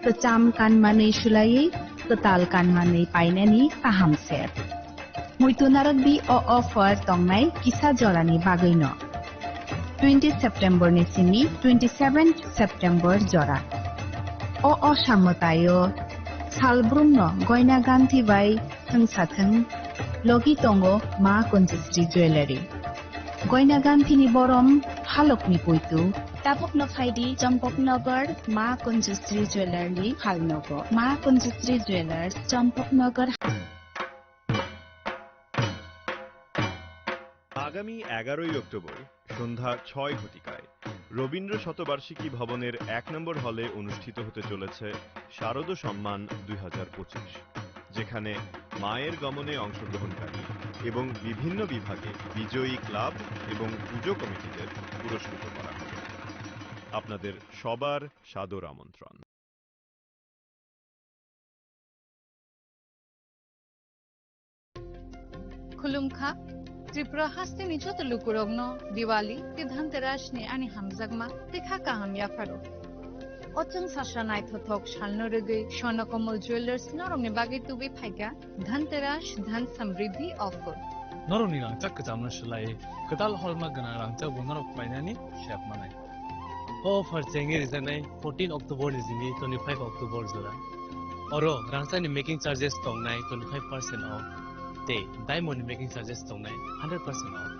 kecam kanmanei sulai ketal kanmanei painani kaham set. Muitunarak bi o offer tongnai kisa jorani bagaino. 20 September ni sini 27 September jora. O samotayo salbrumno goina ganti bai thangsathang logi tongo ma Kunjusri Jewelry. Goina ganti ni borom halokni puitu tapokno phaidi Champaknagar ma Kunjusri Jewelry halnogo ma Kunjusri Jewelers Champaknagar। আগামী 11ই October সন্ধ্যা 6 ঘটিকায় রবীন্দ্র শতবার্ষিকী ভবনের 1 নম্বর হলে অনুষ্ঠিত হতে চলেছে শারদ সম্মান 2025, যেখানে মায়ের গমনে অংশগ্রহণকারী এবং বিভিন্ন বিভাগে বিজয়ী ক্লাব এবং পুজো কমিটিদের পুরস্কৃত করা হবে। আপনাদের সবার সাদর আমন্ত্রণ। खुलुमखा त्रिपुरा हास्तिनि जतलुकुरगनो दिवाली ते धनतेरास नि आनि हामजागमा देखा काहाम याफारो अचन सासा नायथथक सालनो रगै स्वर्णकमल ज्वेलर्स नरमनि बागै तुबे फाइगा धनतेरास धन समृद्धि ऑफर नरमनि रांचाक कजामनो सलाय कदाल हलमा गना रांचाक बनरक फाइनानि शेप मानाय ऑफर चेंगे रिजनाय 14 अक्टोबर निजिनि 25 अक्टोबर जरा अरो रांचानि मेकिंग चार्जेस तंगनाय 25% off Diamond making charges tongnai 100% off.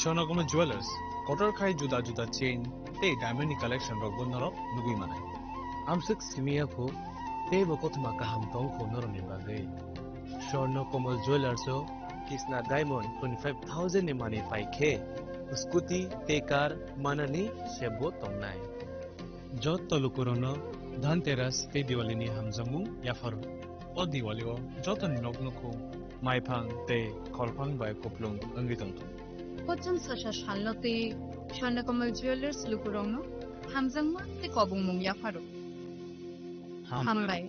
Shonagoma Jewelers kotor khai juda juda chain te diamond ni collection rogbon norok nugui manai. Amsuk simia ko te bokotma kaham tong ko norom ni bagai. Shonagoma Jewelers o Kisna Diamond 25,000 ni mani 5k. Scooty te car manani shebo tongnai. Jot tolukurono Dhanteras te Diwali ni hamjamu yafaro. O Diwali o joton noknoko माइफां ते खलफां bye कोप्लुं अंगितंतु पचन सशा शालनते स्वर्णकमल jewellers लुकुरंगनो हामजांमा ते कबुंमुं याफारो हामबाय।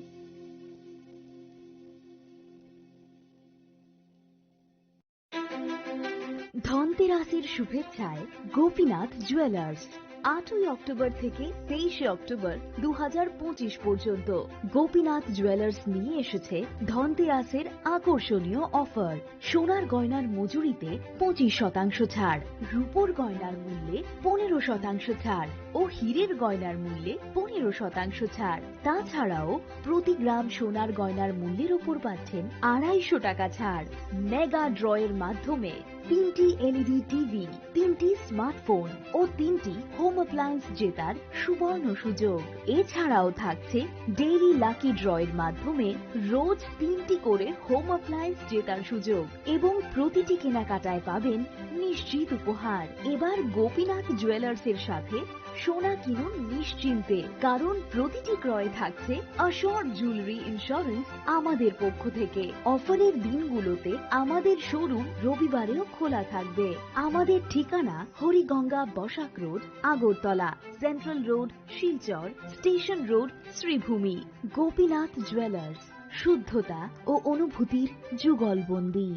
ধনতেরাসের শুভেচ্ছায় Gopinath jewellers 8 October থেকে 23 October 2025 পর্যন্ত Gopinath jewellers নিয়ে এসেছে ধনতেরাসের আকর্ষণীয় অফার। সোনার গয়নার মজুরিতে 25% ছাড়, রূপোর গয়নার মূল্যে 15% ছাড় ও হীরের গয়নার মূল্যে 15% ছাড়। তাছাড়াও প্রতি গ্রাম সোনার গয়নার মূল্যের উপর পাচ্ছেন 250 টাকা ছাড়। মেগা ড্রয়ের মাধ্যমে 3টি এলইডি টিভি, 3টি স্মার্টফোন ও 3টি হোম অ্যাপ্লায়েন্স জেতার সুবর্ণ সুযোগ। এছাড়াও থাকছে ডেইলি লাকি ড্রয়ের মাধ্যমে রোজ 3টি করে হোম অ্যাপ্লায়েন্স জেতার সুযোগ এবং প্রতিটি কেনাকাটায় পাবেন নিশ্চিত উপহার। এবার গোপীনাথ জুয়েলার্স এর সাথে সোনা কিনুন নিশ্চিন্তে, কারণ প্রতিটি ক্রয়ে থাকছে অ্যাশোর্ড জুয়েলারি ইন্স্যুরেন্স আমাদের পক্ষ থেকে। অফারের দিনগুলোতে আমাদের শোরুম রবিবারেও খোলা থাকবে। আমাদের ঠিকানা Hariganga Basak road, Agartala, central road, Silchar, station road, Sribhumi. Gopinath jewellers, শুদ্ধতা ও অনুভূতির যুগলবন্দি।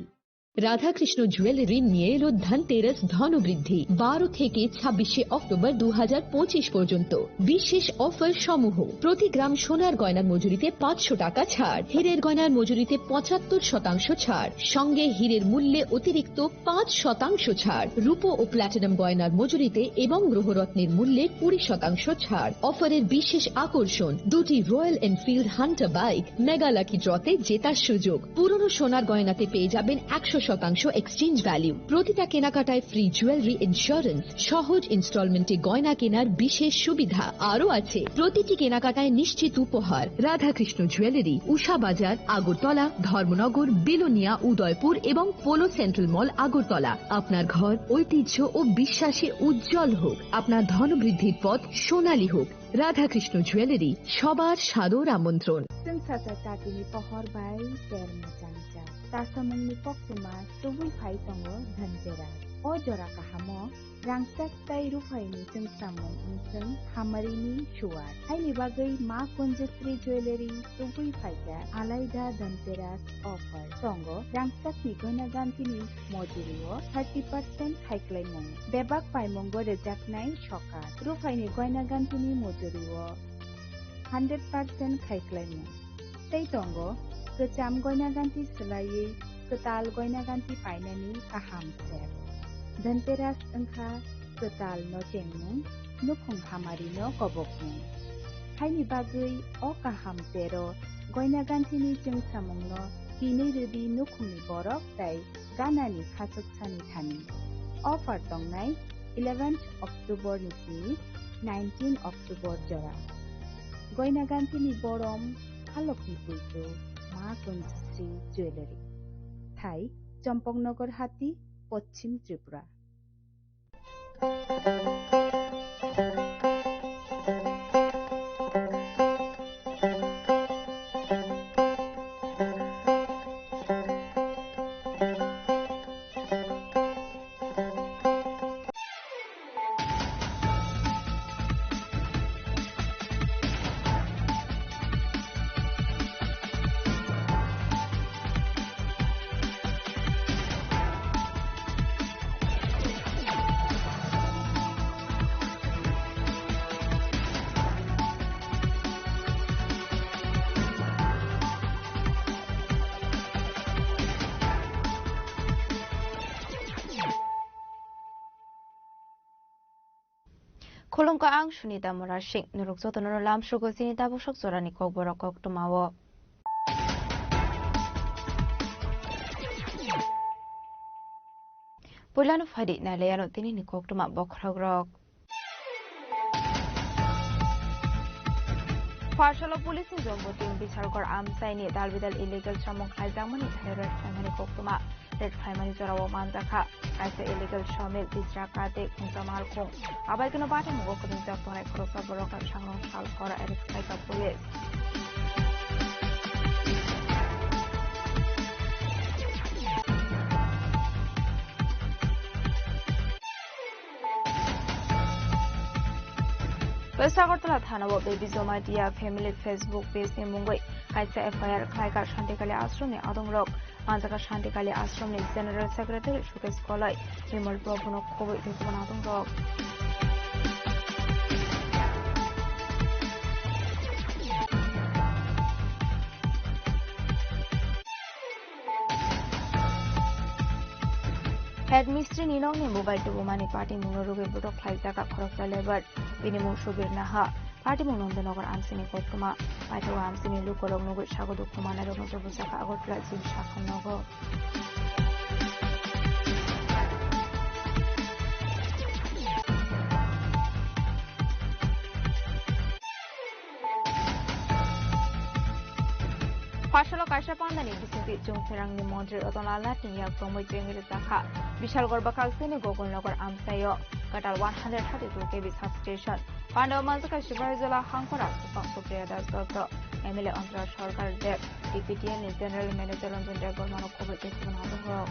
রাধাকৃষ্ণ জুয়েলারি নিয়ে এলো ধনতেরাস ধনবৃদ্ধি 12 থেকে 26 অক্টোবর 2025 পর্যন্ত বিশেষ অফার সমূহ। প্রতি গ্রাম সোনার গয়নার মজুরিতে 500 টাকা ছাড়, হীরের গয়নার মজুরিতে 75% ছাড়, সঙ্গে হীরের মূল্যে অতিরিক্ত 5% ছাড়, রূপো ও প্ল্যাটিনাম গয়নার মজুরিতে এবং গ্রহরত্নের মূল্যে 20% ছাড়। অফারের বিশেষ আকর্ষণ, 2টি Royal Enfield Hunter bike mega lucky ড্রতে জেতার সুযোগ। পুরনো সোনার গয়নাতে পেয়ে যাবেন 100% এক্সচেঞ্জ ভ্যালু। প্রতিটা কেনাকাটায় ফ্রি জুয়েলারি ইন্স্যুরেন্স, সহজ ইনস্টলমেন্টে গয়না কেনার বিশেষ সুবিধা আরও আছে। প্রতিটি কেনাকাটায় নিশ্চিত উপহার। রাধাকৃষ্ণ জুয়েলারি, উষা বাজার, আগরতলা, ধর্মনগর, বিলোনিয়া, উদয়পুর এবং পোলো সেন্ট্রাল মল, আগরতলা। আপনার ঘর ঐতিহ্য ও বিশ্বাসে উজ্জ্বল হোক, আপনার ধনবৃদ্ধির পথ সোনালী হোক। রাধাকৃষ্ণ জুয়েলারি, সবার সাদর আমন্ত্রণ। Tasamungni poksima tubui phai tongo Dhanteras. O jora kahamo rangsak tai rufaini chengsamung inseng hamarini shuar. Haini bagai ma Kunjusri Jewelry tubui phaiga alaida Dhanteras offer. Tongo rangsak ni gona gantini mojurio 30% haiklaimung. Bebak paimunggo rejaknai shokat. Rufaini goina gantini mojurio 100% खायख्लायमु तै दंगो गोजाम गयना गान्थि सोलायै गोताल गयना गान्थि पायनायनि गाहाम सेब धनतेरास ओंखा गोताल न जेंमु नुखुं हामारि न गबकमु हायनि बागै अ गाहाम जेरो गयना गान्थिनि जों सामुंन बिनै रबि नुखुंनि बरफ ताय गानानि खासकसानि थानि अफार दंनाय 11 अक्टोबर निसि 19 अक्टोबर जरा गयना गान्थिनि बरम खालकनि पुइतो मा गुंजश्री ज्वेलारी Thai Champaknagar Hati Paschim Tripura Kolongka ang Sunita Morashik nurukso tono lam shugo sinita busok zorani kok borok kok tumawo. Pulano fadi na leyano tini ni kok tuma bokragrok. Partial police in Zombo team Bichargor Amsaini Dalvidal illegal Shamok Azamani Terror Family Koktuma Red Family Zorawa Manzaka as the illegal Shomil Distrakate Kuntamal Kong Abagano Batam Wokin Zapon Krosa Boroka Shangon Shalkora Eric Saika Police. West Agartala Thanawo Baby Zoma Dia Family Facebook page ni Mungoi Kaisa FIR Klaika Shantikali Ashram ni Adongrok Manjaka Shantikali Ashram ni General Secretary Shukesh Kolai Vimal Prabhuno Kobe Dikman Adongrok Head Mystery Ninong ni Mobile to Womani Party Munoruge Buto Klaisaka Koroksa Lever Binimu Shubir Naha Party Munondanogar Amsini Kotuma Paito Amsini Lukorog Nogu Shagodu Kumana Ronoto Busaka Agotla Zib Shakam Nogo Partial Kasha Pandani Bisiti Jung Serang ni Montreal Otonala Tinya Promo Jengir Zaka Vishal Gorbakal Sini Gogon Nogar Amsayo Katal 132 kV substation Panda Mazaka Shivarizala Hankora Supriya Das Dr. Emile Andra Sharkar Dev DPTN General Manager on the Gormano Kobe Tekman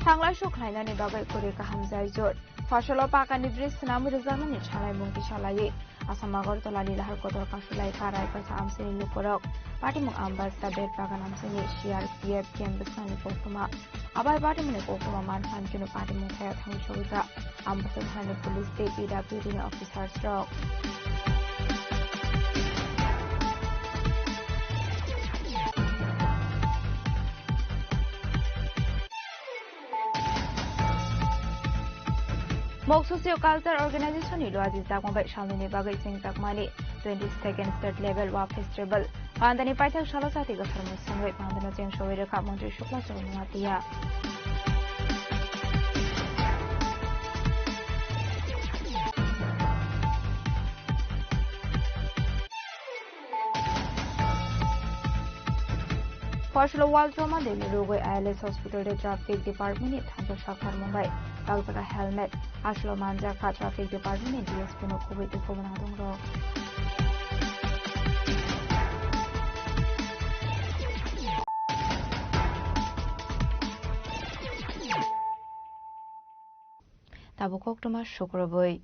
Tangla Shuklaina ni Bagai Kurika Hamzai Jod, Fashola Pakani Bris Namu Zaman Chalai Munki Shalaye, Asamagor Tolali Lahar Kotor Kashulai Karai Amsini Lukorok, Patimu Ambas Sabet Paganam Sini, Shiar Piep, Kembusani Pokuma, Abai Patimu Pokuma Manfan Kino Patimu Kayat Hamshoga, Ambassador Police State PWD Officer Stroke. Mok Socio-Culture Organization ni Luazi Zakmabay Shalini Bagay Sing Zakmani 22nd State Level Wa Festival Pandani Paitak Shalosati Gatharmu Samway Pandano Jeng Showere Ka Montri Shukla Chorunatiya Partial wall trauma de Lugo ILS Hospital de Traffic Department ni Thanto Shakhar Mumbai Kalpaka helmet Ashlo Manja Ka Traffic Department ni DSP no Kobe de Kobanadong Ro Tabukok Toma Shukraboi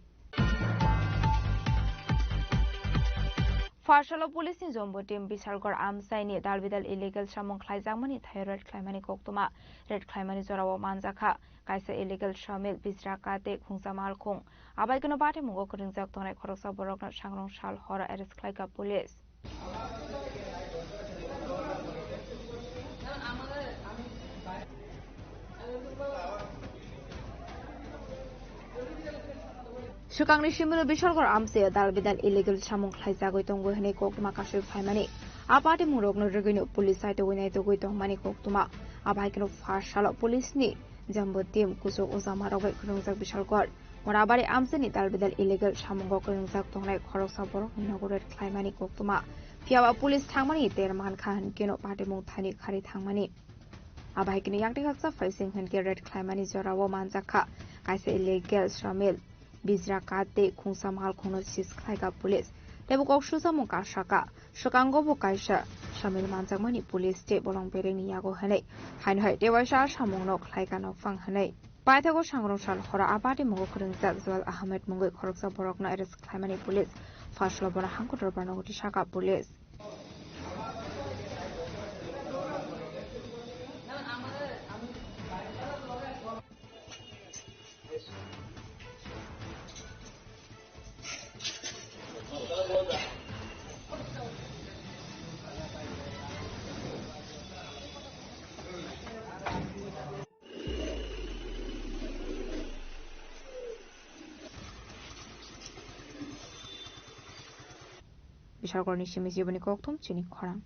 फार्सलो पुलिसनि जम्बो team बिसारगर आमसाइनि दालबिदाल illegal सामं ख्लाइजांमानि थाय red ख्लाइमानि कोक्तुमा red ख्लाइमानि जराव मानजाखा काइसे illegal शामिल बिजरा काते खुंजामाल खुं आबाइगनो बाटे मुगो करिंजाक तंनाय खरकसा बरकनो सांग्रं साल हरा arrest ख्लाइगा police सुकांनि सिमुल बिसरगर आमसे दालबिदाल illegal सामं ख्लाइजागै तंगो हनै कोक्तुमा कासै फाइमानि आबाटे मुरगनो रगैनो पुलिस साइतो गइनाय तो गइ तंमानि कोक्तुमा आबाइगनो फार्सलो पुलिसनि जम्बो टीम कुसो उजामारावै खुरुंजाक बिसरगर मराबारि आमसेनि दालबिदाल इलिगेल सामंगो खुरुंजाक तंनाय खरकसा बरकनि नगरेट ख्लाइमानि कोक्तुमा फियाबा पुलिस थांमानि तेरमान खाहन केनो पाटे मुं थानि खारि थांमानि आबाइगनो यांटे हक्सा फाइसिं हनके रेड ख्लाइमानि जराव मानजाखा काइसे इलिगेल शामिल बिजरा काते खुंसा माल खुंनो सिस ख्लाइगा पुलिस तेबुक सुजामु काशाका सुकांगोबो काइसा शामिल मानजाकमानि पुलिस ते बलं बेरेनि यागो हनै हाइनहै तेवाइसा सामंनो ख्लाइगा न फां हनै पाइथागो सांग्रं साल हरा आबादे मुगो खुरुंजाक जवाल आहमेद मुगै खरकसा बरकनो एरेस्ट ख्लाइमानि पुलिस फार्सलो बना हांखुटर बारनगति साका पुलिस बिसरगरनि सिमि जीवनी कोक्तुम चिनि खरां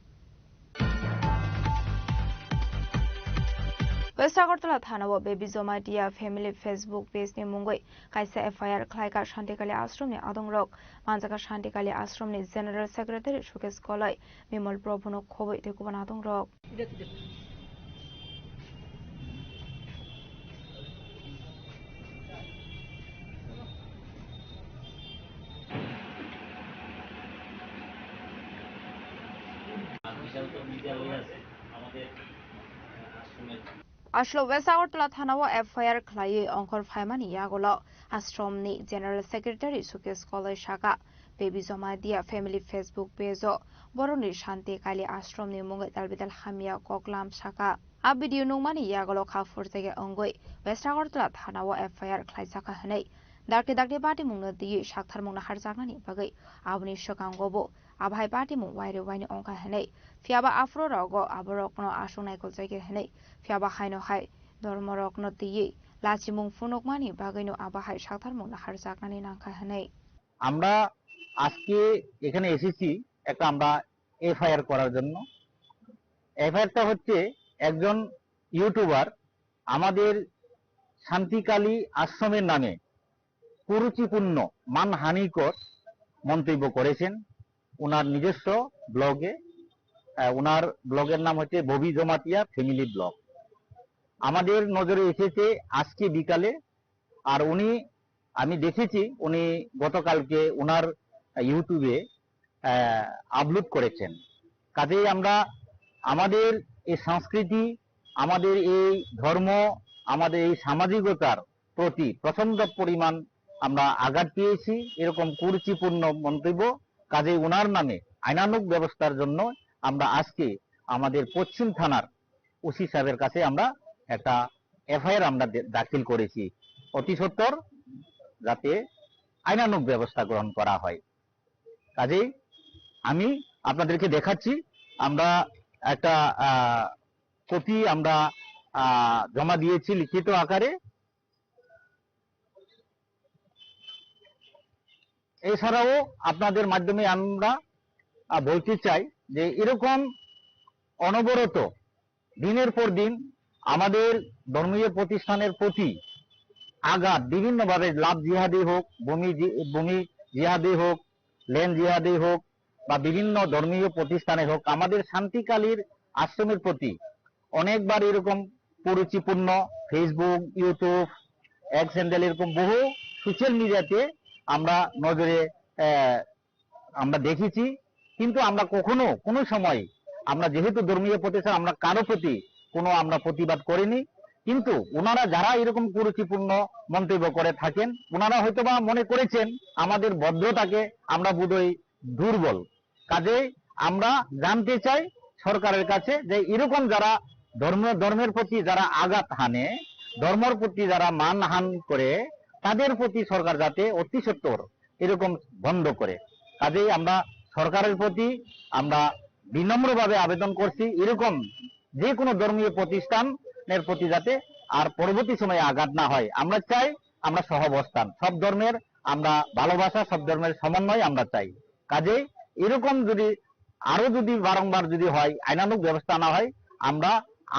वेस्ट আগরতলা थानाव बेबी जमादिया फेमिली फेसबुक पेजनि मुंगै काइसा एफआईआर ख्लाइगा शान्तिकाली आश्रमनि आदंरक मानजाका शान्तिकाली आश्रमनि जेनेरेल सेक्रेटारि सुकेश कलय बिमल प्रभुनो खबै तेकुबान आदंरक आश्लो वेस्ट আগরতলা थानाव एफआईआर ख्लायै अंकर फाइमानि यागल आश्रमनि जेनेरेल सेक्रेटारि सुकेश कलय शाखा Baby Jamatia family Facebook Peugeot बरनि शान्तिकाली आश्रमनि मुंगै दालबिदाल हामिया ककलाम शाखा आ भिडियो नुमानि यागल खाफुर जायगा अंगै वेस्ट আগরতলা थानाव एफआईआर ख्लाइजाखा हनै दाके दाके बाटे मुंनो दियै साक्थार मुंनो हारजागनानि बागै आबनि सकांगोबो आभाय बाटे मुं वाइरे वाइनि अंका हनै फियाबा आफ्रो रगो आबरकनो आसुनायको जायगा हनै फियाबा हाइनो हाय धर्मरकनो दियै लाचि मुं फुनुकमानि बागैनो आबाहाय साक्थार मुंनो हारजागनानि नांका हनै আমরা আজকে এখানে এসেছি একটা আমরা এফআইআর করার জন্য। এফআইআরটা হচ্ছে একজন ইউটিউবার আমাদের শান্তিকালী আশ্রমের নামে কুরুচিপূর্ণ মানহানিকর মন্তব্য করেছেন ওনার নিজস্ব ব্লগে। ওনার ব্লগের নাম হচ্ছে ববি জমাতিয়া ফ্যামিলি ব্লগ। আমাদের নজরে এসেছে আজকে বিকালে, আর উনি আমি দেখেছি উনি গতকালকে ওনার ইউটিউবে আপলোড করেছেন। কাজেই আমরা আমাদের এই সংস্কৃতি, আমাদের এই ধর্ম, আমাদের এই সামাজিকতার প্রতি প্রচন্ড পরিমাণ আমরা আঘাত পেয়েছি এরকম কুরুচিপূর্ণ মন্তব্য। কাজেই ওনার নামে আইনানুগ ব্যবস্থার জন্য আমরা আজকে আমাদের পশ্চিম থানার ওসি সাহেবের কাছে আমরা একটা এফআইআর আমরা দাখিল করেছি, অতি সত্বর যাতে আইনানুগ ব্যবস্থা গ্রহণ করা হয়। কাজেই আমি আপনাদেরকে দেখাচ্ছি, আমরা একটা কপি আমরা জমা দিয়েছি লিখিত আকারে। এছাড়াও আপনাদের মাধ্যমে আমরা বলতে চাই যে এরকম অনবরত দিনের পর দিন আমাদের ধর্মীয় প্রতিষ্ঠানের প্রতি আঘাত বিভিন্নভাবে লাভ জিহাদি হোক, ভূমি জিহাদি হোক, ল্যান্ড জিহাদি হোক বা বিভিন্ন ধর্মীয় প্রতিষ্ঠানে হোক, আমাদের শান্তিকালীর আশ্রমের প্রতি অনেকবার এরকম কুরুচিপূর্ণ ফেসবুক, ইউটিউব, এক্স হ্যান্ডেল এরকম বহু সোশ্যাল মিডিয়াতে আমরা নজরে আমরা দেখেছি। কিন্তু আমরা কখনো কোনো সময় আমরা যেহেতু ধর্মীয় প্রতিষ্ঠান আমরা কারো প্রতি কোনো আমরা প্রতিবাদ করিনি। কিন্তু ওনারা যারা এরকম কুরুচিপূর্ণ মন্তব্য করে থাকেন, ওনারা হয়তোবা মনে করেছেন আমাদের ভদ্রতাকে আমরা বোধহয় দুর্বল। কাজেই আমরা জানতে চাই সরকারের কাছে যে এরকম যারা ধর্মের প্রতি যারা আঘাত হানে, ধর্মের প্রতি যারা মানহান করে, তাদের প্রতি সরকার যাতে অতি সত্বর এরকম বন্ধ করে। কাজেই আমরা সরকারের প্রতি আমরা বিনম্রভাবে আবেদন করছি, এরকম যে কোনো ধর্মীয় প্রতিষ্ঠানের প্রতি যাতে আর পরবর্তী সময়ে আঘাত না হয়। আমরা চাই আমরা সহাবস্থান, সব ধর্মের আমরা ভালোবাসা, সব ধর্মের সমন্বয় আমরা চাই। কাজেই এরকম যদি বারংবার যদি হয়, আইনানুগ ব্যবস্থা না হয়,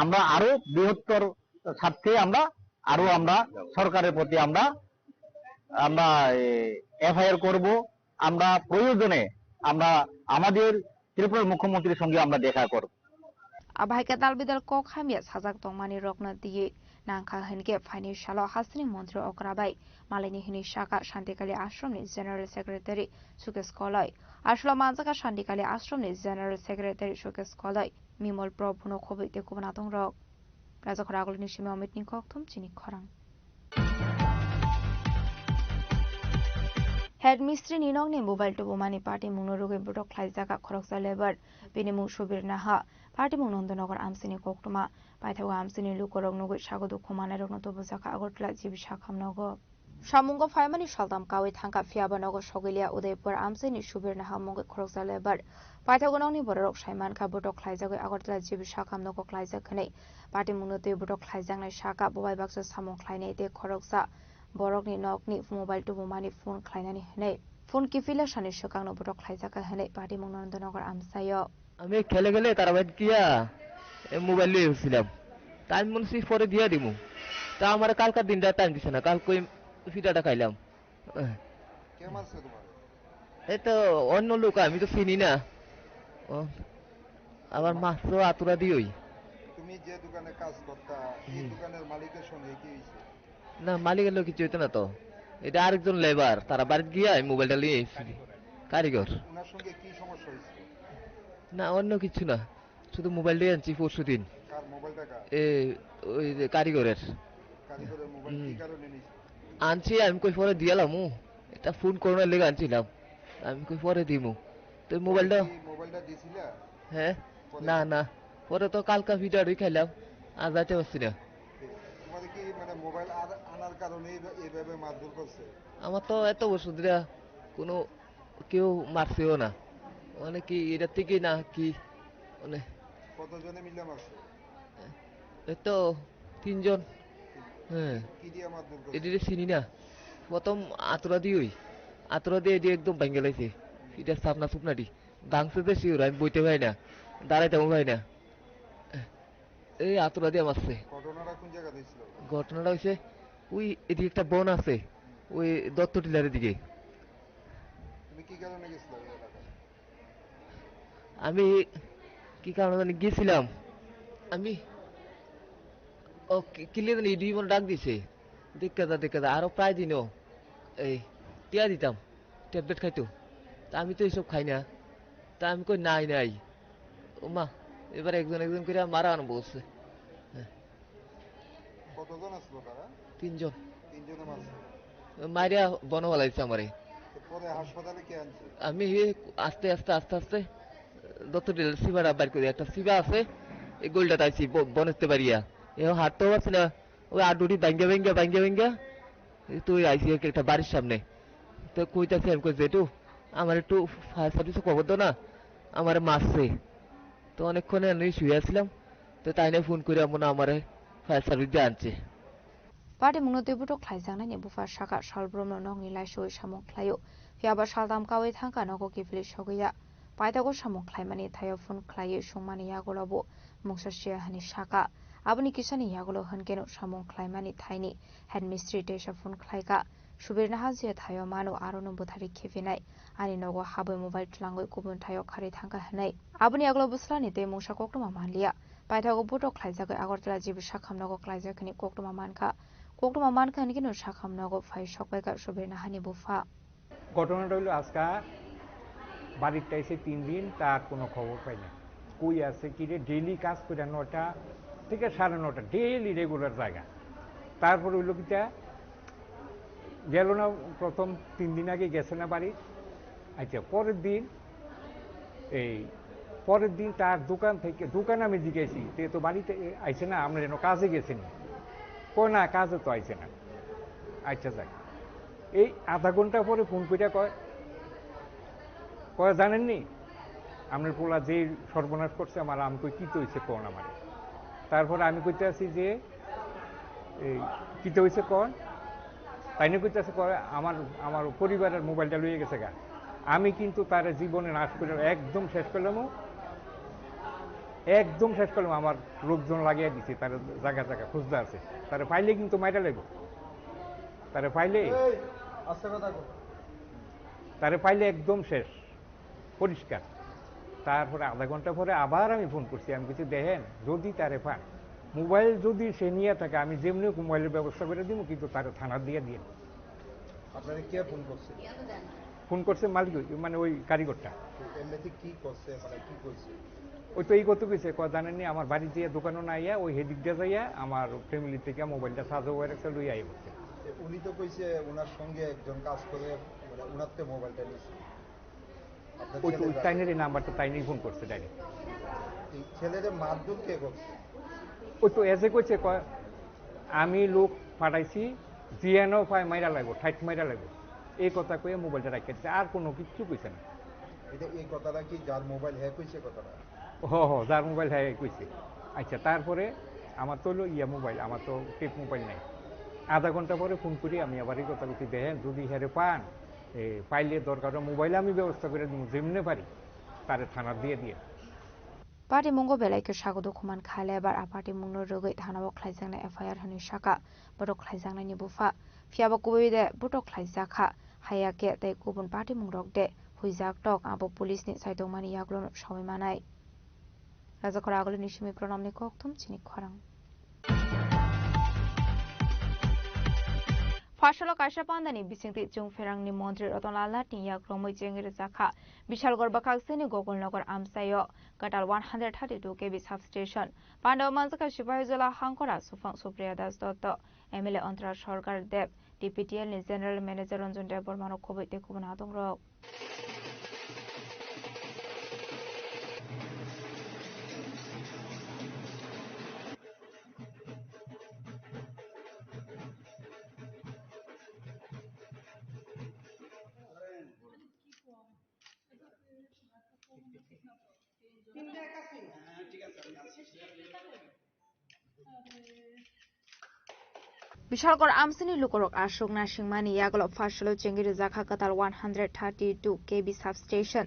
আমরা আরো বৃহত্তর স্বার্থে আমরা সরকারের প্রতি আমরা এফআইআর করব। আমরা প্রয়োজনে আমরা আমাদের ত্রিপুরার মুখ্যমন্ত্রীর সঙ্গে আমরা দেখা করব। আবাহাইকা দালবিদাল কক হামিয়া সাজাক দংমানি রকনা দিয়ে নাংখা হেনকে ফাইনি সালো হাসিনি মন্ত্রী অকরাবাই মালাইনি হিনি শাখা শান্তিকালী আশ্রমনি জেনারেল সেক্রেটারি সুকেশ কলয় আসলো মানজাকা শান্তিকালী আশ্রমনি জেনারেল সেক্রেটারি সুকেশ কলয় মিমল প্রভুনো খবইতে কুবনাতং রক রাজাখরা আগলনি সিমে অমিত নিকক থুম চিনি খরাং हेडमिस्ट्री निनंगनि मोबाइल टुबुमानि पार्टी मुंगरुगे बुटक ख्लाइजाका खरकसा लेबर बेनिमु सुबिर नाहा पार्टी मुं नन्दनगर आमसिनि कोक्टमा पाइथावा आमसिनि लुकरक नुगै सागदु खमाने रगन तबुजाका आगरतला जिबि साखामनगो सामुंगो फायमानि सालदाम कावै थांका फियाबानगो सगैलिया उदयपुर आमसिनि सुबिर नाहा मुंगै खरकसा लेबर पाइथागोनांनि बररक साइमानका बुटक ख्लाइजागै आगरतला जिबि साखामनगो ख्लाइजाखनै पार्टी मुंगनते बुटक ख्लाइजांनाय साका बबाइ बाक्सा सामुं ख्लाइनाय दे खरकसा बरकनि नकनि मोबाइल टुबुमानि फोन ख्लाइनानि हनै फोन किफिला सानि सकांनो बुटक ख्लाइजाका हनै पार्टी मुं नन्दनगर आमसायो আমি খেলে গেলে তার বাইদ গিয়া মোবাইল লিয়ে এসেছিলাম টাইম মনসি পরে দিয়া দিমু তা আমার কালকার দিনটা টাইম দিছে না কাল কই ফিটাটা খাইলাম কে মারছে তোমার এই তো অন্য লোক আমি তো চিনি না আমার মাছ তো আতুরা দিই তুমি যে দোকানে কাজ করতা এই দোকানের মালিকের সঙ্গে কি হইছে না মালিকের লোক কিছু হইতো না তো এটা আরেকজন লেবার তারা বাড়ি গিয়া মোবাইলটা লিয়ে এসেছি কারিগর ওনার সঙ্গে কি সমস্যা হইছে না অন্য কিছু না শুধু মোবাইল দিয়ে আনছি পরশুদিন কার মোবাইলটা কার ওই যে কারিগরের মোবাইল কি কারণে নিছে আনছি আমি কই পরে দিয়ালাম এটা ফোন করার লেগে আনছিলাম আমি কই পরে দিমু তো মোবাইলটা দিছিলা হ্যাঁ না না পরে তো কালকা ভিডিও খাইলাম আজ যাইতে পারছি না তোমাদের কি মানে মোবাইল আনার কারণে এইভাবে মারধর করছে আমার তো এত বছর ধরে কোনো কেউ মারছেও না মানে কি এটা থেকে না কি মানে কতজনে মিলে মারছে এই তো 3 জন হ্যাঁ কি দিয়া মারধর করছে এদিকে চিনি না প্রথম আতরা দিয়ে একদম ভেঙে লাইছে এটা সাপনা সুপনাটি ভাঙছে যে শিওর আমি বইতে পাই না দাঁড়াইতেও পাই না এই আতরা দিয়ে মারছে ঘটনাটা কোন জায়গা হইছিল ঘটনাটা হইছে ওই এদিকে একটা বন আছে ওই দত্ত টিলারের দিকে তুমি কি কারণে গেছিলা ওই এলাকায় আমি কি কারণে গেছিলাম আমি ও কিলিয়ে জানি দুই মন ডাক দিছে দেখে যা আরো প্রায় দিনও এই টিয়া দিতাম ট্যাবলেট খাইতো তা আমি তো এইসব খাই না তা আমি কই নাই ও মা এবার একজন করে মারা আনো বলছে কতজন আসলো তারা 3 জন তিনজনে মারছে মারিয়া বনওয়ালাইছে আমারে পরে হাসপাতালে কে আনছে আমি আস্তে দত্ত টিলার সিবাটা বাইর করে একটা সিবা আছে এই গোলটা তাইছি বনতে পারিয়া হাঁটতেও পারছি না ওই আডুটি ভাঙ্গা তুই আইসি একটা বাড়ির সামনে তো কইতাছি আমি কই যেটু আমার একটু ফায়ার সার্ভিসে খবর দাও না আমার মারছে তো অনেকক্ষণে আমি শুয়ে আসছিলাম তো তাই না ফোন করে মনে আমার ফায়ার সার্ভিস দিয়ে আনছে पार्टी मुंगनते बुटक ख्लाइजांनायनि बुफा शाखा सालब्रमनो नंनि लाइसोय सामुं ख्लायो फियाबा सालदाम कावै थांका नगो किफिलि सगैया पाइतागो सामुं ख्लाइमानि थायो फन ख्लायो सुंमानि यागलबो मुंसासिया हानि शाखा आबनि किसानि यागलो हनकेनो सामुं ख्लाइमानि थाइनि हेडमिस्ट्री टेसा फन ख्लाइका सुबिरना हाजिया थायो मानो आरोनो बुथारि खेफिनाय आनि नगो हाबै मोबाइल ट्लांगै गुबुन थायो खारि थांका हनाय आबनि यागलो बुस्लानि ते मुंसा कोक्टमा मानलिया पाइतागो बुटक ख्लाइजागै आगरतला जिबि साखामनगो ख्लाइजाखनि कोक्टमा मानका কোকটমা মানখান কিন্তু শাখামনগর ফাই সকাইকা সুবিরনা হানি বুফা ঘটনাটা হলো আজকে বাড়িতে এসে 3 দিন তার কোনো খবর পাই না কই আছে কি রে ডেইলি কাজ করে 9টা থেকে 9:30 ডেইলি রেগুলার জায়গা তারপর হইলো কিটা গেল না প্রথম 3 দিন আগে গেছে না বাড়ি আচ্ছা পরের দিন এই পরের দিন তার দোকান আমি জিজ্ঞেসি তো বাড়িতে আইছে না, আমরা যেন কাজে গেছেন, কয় না কাজে তো আইছে না। আচ্ছা যাক, এই আধা ঘন্টা পরে ফোন করে কয় জানেননি আপনার পোলা যে সর্বনাশ করছে আমার, আমি কই কি তো হয়েছে কোন আমার। তারপরে আমি কইতে আছি যে এই কি তো হয়েছে কোন, তাই না কইতে আছে আমার পরিবারের মোবাইলটা লইয়ে গেছে গা। আমি কিন্তু তার জীবনে নাশ করে একদম শেষ করলাম, আমার লোকজন লাগিয়ে দিছি, তার জায়গা খুঁজতে আছে, তারা পাইলে কিন্তু মাইরা লাগবে, তারা পাইলে একদম শেষ পরিষ্কার। তারপরে আধা ঘন্টা পরে আবার আমি ফোন করছি, আমি কিছু দেখেন যদি তারে পান মোবাইল যদি সে নিয়ে থাকে আমি যেমনি মোবাইলের ব্যবস্থা করে দিব, কিন্তু তার থানার দিয়ে দিয়ে। আপনারা কে ফোন করছে? ফোন করছে মালিক, মানে ওই কারিগরটা। এমনিতে কি করছে, মানে কি কইছে? ওই তো এই কত কইছে, জানেননি আমার বাড়ি দিয়ে দোকানও না আইয়া ওই হেদিক দিয়ে যাইয়া আমার ফ্যামিলি থেকে মোবাইলটা সাজো হয়ে রাখছে, লই আই বলছে। উনি তো কইছে ওনার সঙ্গে একজন কাজ করে, মানে ওনার তো মোবাইলটা নিছে। ওই তো তাইনের নাম্বারটা তাইনেই ফোন করছে ডাইরেক্ট। এই ছেলের মারধর কে করছে? ওই তো এসে কইছে আমি লোক পাঠাইছি, জিয়ানো পায় মাইরা লাগবো, ঠাইট মাইরা লাগবো, এই কথা কয়ে মোবাইলটা রাখতে দিচ্ছে, আর কোনো কিছু কইছে না। এটা এই কথাটা কি যার মোবাইল হ্যাক হইছে কথাটা? যার মোবাইল হ্যাক কইছে। আচ্ছা, তারপরে আমার তো হলো মোবাইল, আমার তো টেপ মোবাইল নাই। আধা ঘন্টা পরে ফোন করি আমি আবার এই কথা বলছি, দেখেন যদি হেরে পান পাইলে দরকার মোবাইলে আমি ব্যবস্থা করে দিব, যেমনি পারি তারে থানার দিয়ে দিয়ে। পার্টি मंगो बेलायखौ सागद खुमान खाले बार आपार्टी मुंनो रोगै थानाव ख्लाइजांनाय एफआईआर होनो साका बडक ख्लाइजांनायनि बुफा फियाबा कुबैदे बडक ख्लाइजाखा हायाके तै गुबुन पार्टी मुंरक दे हुइजाक टक आबो पुलिसनि साइदमानि याग्लोन सावैमानाय राजाखरा आगलनि सिमि प्रणामनि कक्तम चिनि खरां फाशल काशा पान्दानि बिसिंति जोंफेरांनि मन्त्री रतनलाल नाथनि याग्लोमै जेंगिरि जाखा विशालगढ़ बकाक्सेनि गोकुलनगर आमसायो कटाल 132 केबी सबस्टेशन पांडव मानसका सिपाहीजला हांकरा सुफां सुप्रिया दास दत्त एमएलए अंतरा सरकार देव डिपिटिएल नि जेनेरेल मैनेजर रंजन देव बर्मानो खबैते खुबना दंरक विशालगढ़ आमसिनी लुकरक आशोक नासिंगमानी यागल फाशल चेंगिरि जाखा कताल 132 केबी सबस्टेशन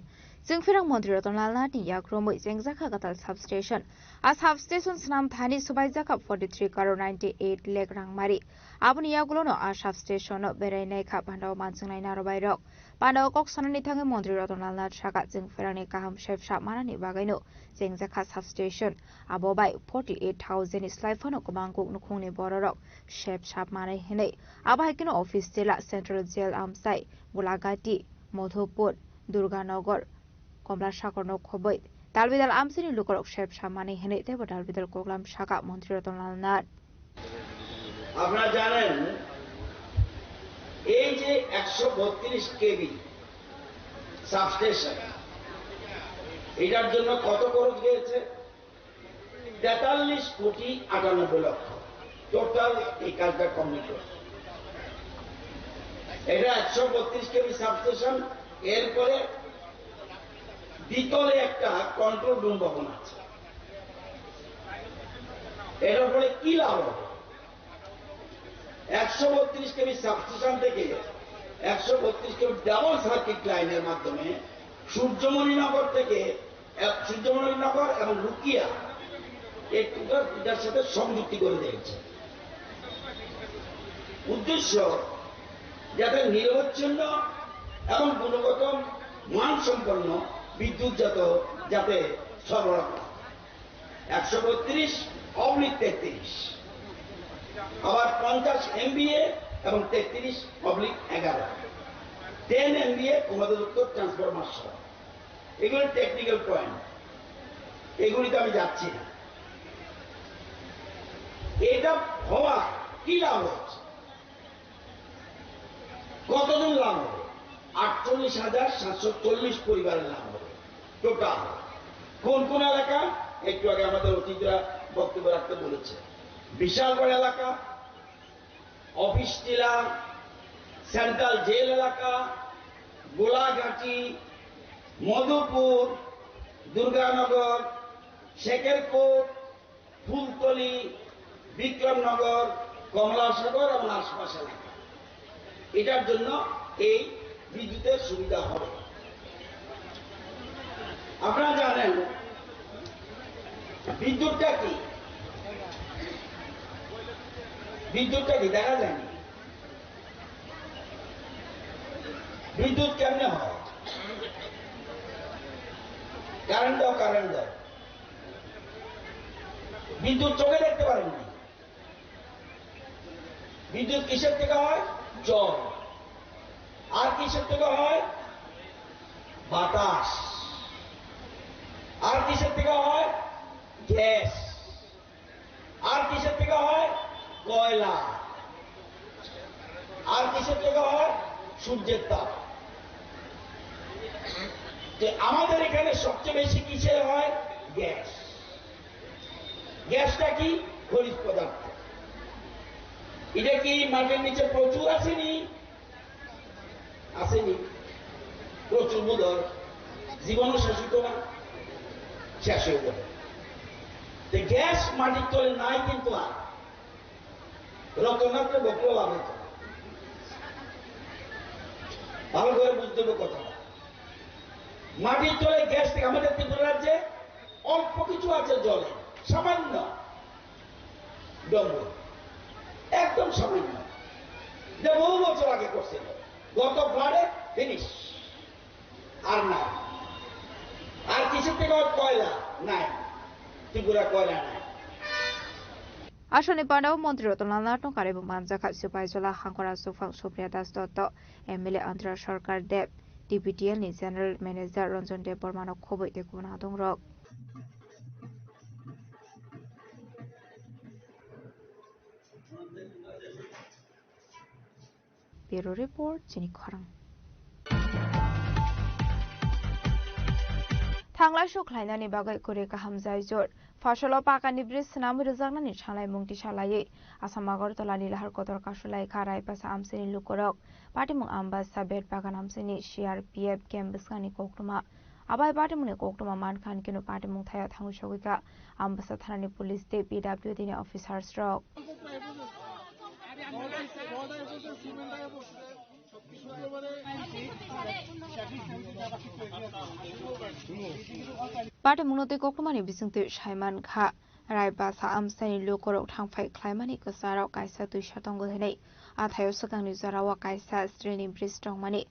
जोंफेरां मन्त्री रतनलाल नाथनि याग्रोमै जेंजाखा कताल सबस्टेशन आ सबस्टेशन स्नाम थानी सुबाइजाखा 43 करोड़ 98 लाख रांमारि आबुनि यागुलोनो आ सबस्टेशन बेरायनायखा पान्डाव मानसिंनाय नारबायरक पान्डाव कक सननि थाङै मन्त्री रतनलाल नाथ साका जोंफेरांनि गाहाम शेफसा मानानि बागैनो जेंजाखा सबस्टेशन आबोबाय 48,000 स्लाइफानो गोबांगु नुखुंनि बररक शेफसा मानाय हिनै आबायकिनो अफिस जिला सेंट्रल जेल आमसाय गुलागाटी मधुपुर दुर्गानगर कमलासागर नखबै दालबिदाल आमसिनि लुकरक शेफसा मानाय हिनै देव दालबिदाल कोगलाम साका मन्त्री रतनलाल नाथ আপনারা জানেন এই যে 132 কেবি সাবস্টেশন এটার জন্য কত খরচ গিয়েছে 43 কোটি 98 লক্ষ টোটাল এই কাজটা কমপ্লিট হয়েছে এটা 132 কেবি সাবস্টেশন এরপরে দ্বিতলে একটা কন্ট্রোল রুম ভবন আছে এর ফলে কি লাভ হবে 132 কেবি সাবস্টেশন থেকে 132 কেবি ডাবল সার্কিট লাইনের মাধ্যমে সূর্যমণিনগর থেকে সূর্যমণিনগর এবং রুকিয়া এই দুটার সাথে সংযুক্তি করে দিয়েছে উদ্দেশ্য যাতে নিরবচ্ছিন্ন এবং গুণগত মানসম্পন্ন বিদ্যুৎ যাতে সরবরাহ 132/33 আবার 50 MVA এবং 33/11 10 MVA ক্ষমতাযুক্ত ট্রান্সফরমার সহ এগুলো টেকনিক্যাল পয়েন্ট এগুলিতে আমি যাচ্ছি না এটা হওয়া কি লাভ হচ্ছে কতজন লাভ হবে 48,740 পরিবারের লাভ হবে টোটাল কোন কোন এলাকা একটু আগে আমাদের অতিথিরা বক্তব্য রাখতে বলেছে। বিশাল বড় এলাকা, অফিস টিলা, সেন্ট্রাল জেল এলাকা, গোলাঘাটি, মধুপুর, দুর্গানগর, শেখেরকোট, ফুলতলি, বিক্রমনগর, কমলাসাগর এবং আশপাশ এলাকা। এটার জন্য এই বিদ্যুতের সুবিধা হবে। আপনারা জানেন বিদ্যুৎটা কি? বিদ্যুৎটা কি দেখা যায়নি। বিদ্যুৎ কেমনে হয়? কারেন্ট দাও, কারেন্ট দাও। বিদ্যুৎ চোখে দেখতে পারেন না। বিদ্যুৎ কিসের থেকে হয়? জল। আর কিসের থেকে হয়? বাতাস। আর কিসের থেকে হয়? গ্যাস। আর কিসের থেকে হয়? কয়লা। আর কিসের থেকে হয়? সূর্যের তাপ। যে আমাদের এখানে সবচেয়ে বেশি কিসের হয়? গ্যাস। গ্যাসটা কি? খনিজ পদার্থ। এটা কি মাটির নিচে প্রচুর আসেনি? আসেনি, প্রচুর বোধহয় জীবনও শাসিত না, শেষ হয়ে যাবে। গ্যাস মাটির তলে নাই, কিন্তু আর রতনাত্র বক্র লাভে ভালো করে বুঝতে হবে কথাটা। মাটির তলে গ্যাস থেকে আমাদের ত্রিপুরা রাজ্যে অল্প কিছু আছে জলে, সামান্য ডম্বল, একদম সামান্য, যে বহু বছর আগে করছিল, গত ফ্লাডে ফিনিশ। আর নাই। আর কিছু থেকে কয়লা নাই, ত্রিপুরা কয়লা নাই। আসনে পান্ডাও মন্ত্রী রতনলাল টঙ্কার এবং মানজাখা সুপাইজলা হাঙ্করা সুফাং সুপ্রিয়া দাস দত্ত, এমএলএ অন্তরা সরকার দেব, ডিপিটিএল नि জেনারেল ম্যানেজার রঞ্জন দেব বর্মাनो খবৈ দেখুনা দং রক। ব্যুরো রিপোর্ট চিনি খরাং। थांलाय सुख्लायनायनि बागै कुरे काहामजाय जट फासलाव पाकानि ब्रिज नाम रोजागनानि थांलाय मुंति सालायै आसाम आगरतलानि लाहार कदर कासुलाय खाराय पासा आमसेनि लुकरक पाटिमुं आम्बासा बेट बागान आमसेनि CRPF केम्प बिस्कानि कोकटुमा आबाय पाटिमुंनि कोकटुमा मानखान किनु पाटिमुं थाया थांगु सगैका आम्बासा थानानि पुलिस दे PWD नि अफिसार्स रक पार्टी मुनोते कोकटुमानि बिसुंति साइमान खा रायबासा आमसानि लुकरक थांफाय ख्लायमानि गोसाराव कायसा दुइसा दंगो हनै आथायाव सगांनि जरावा कायसा स्ट्रिलनि ब्रिज दंमानि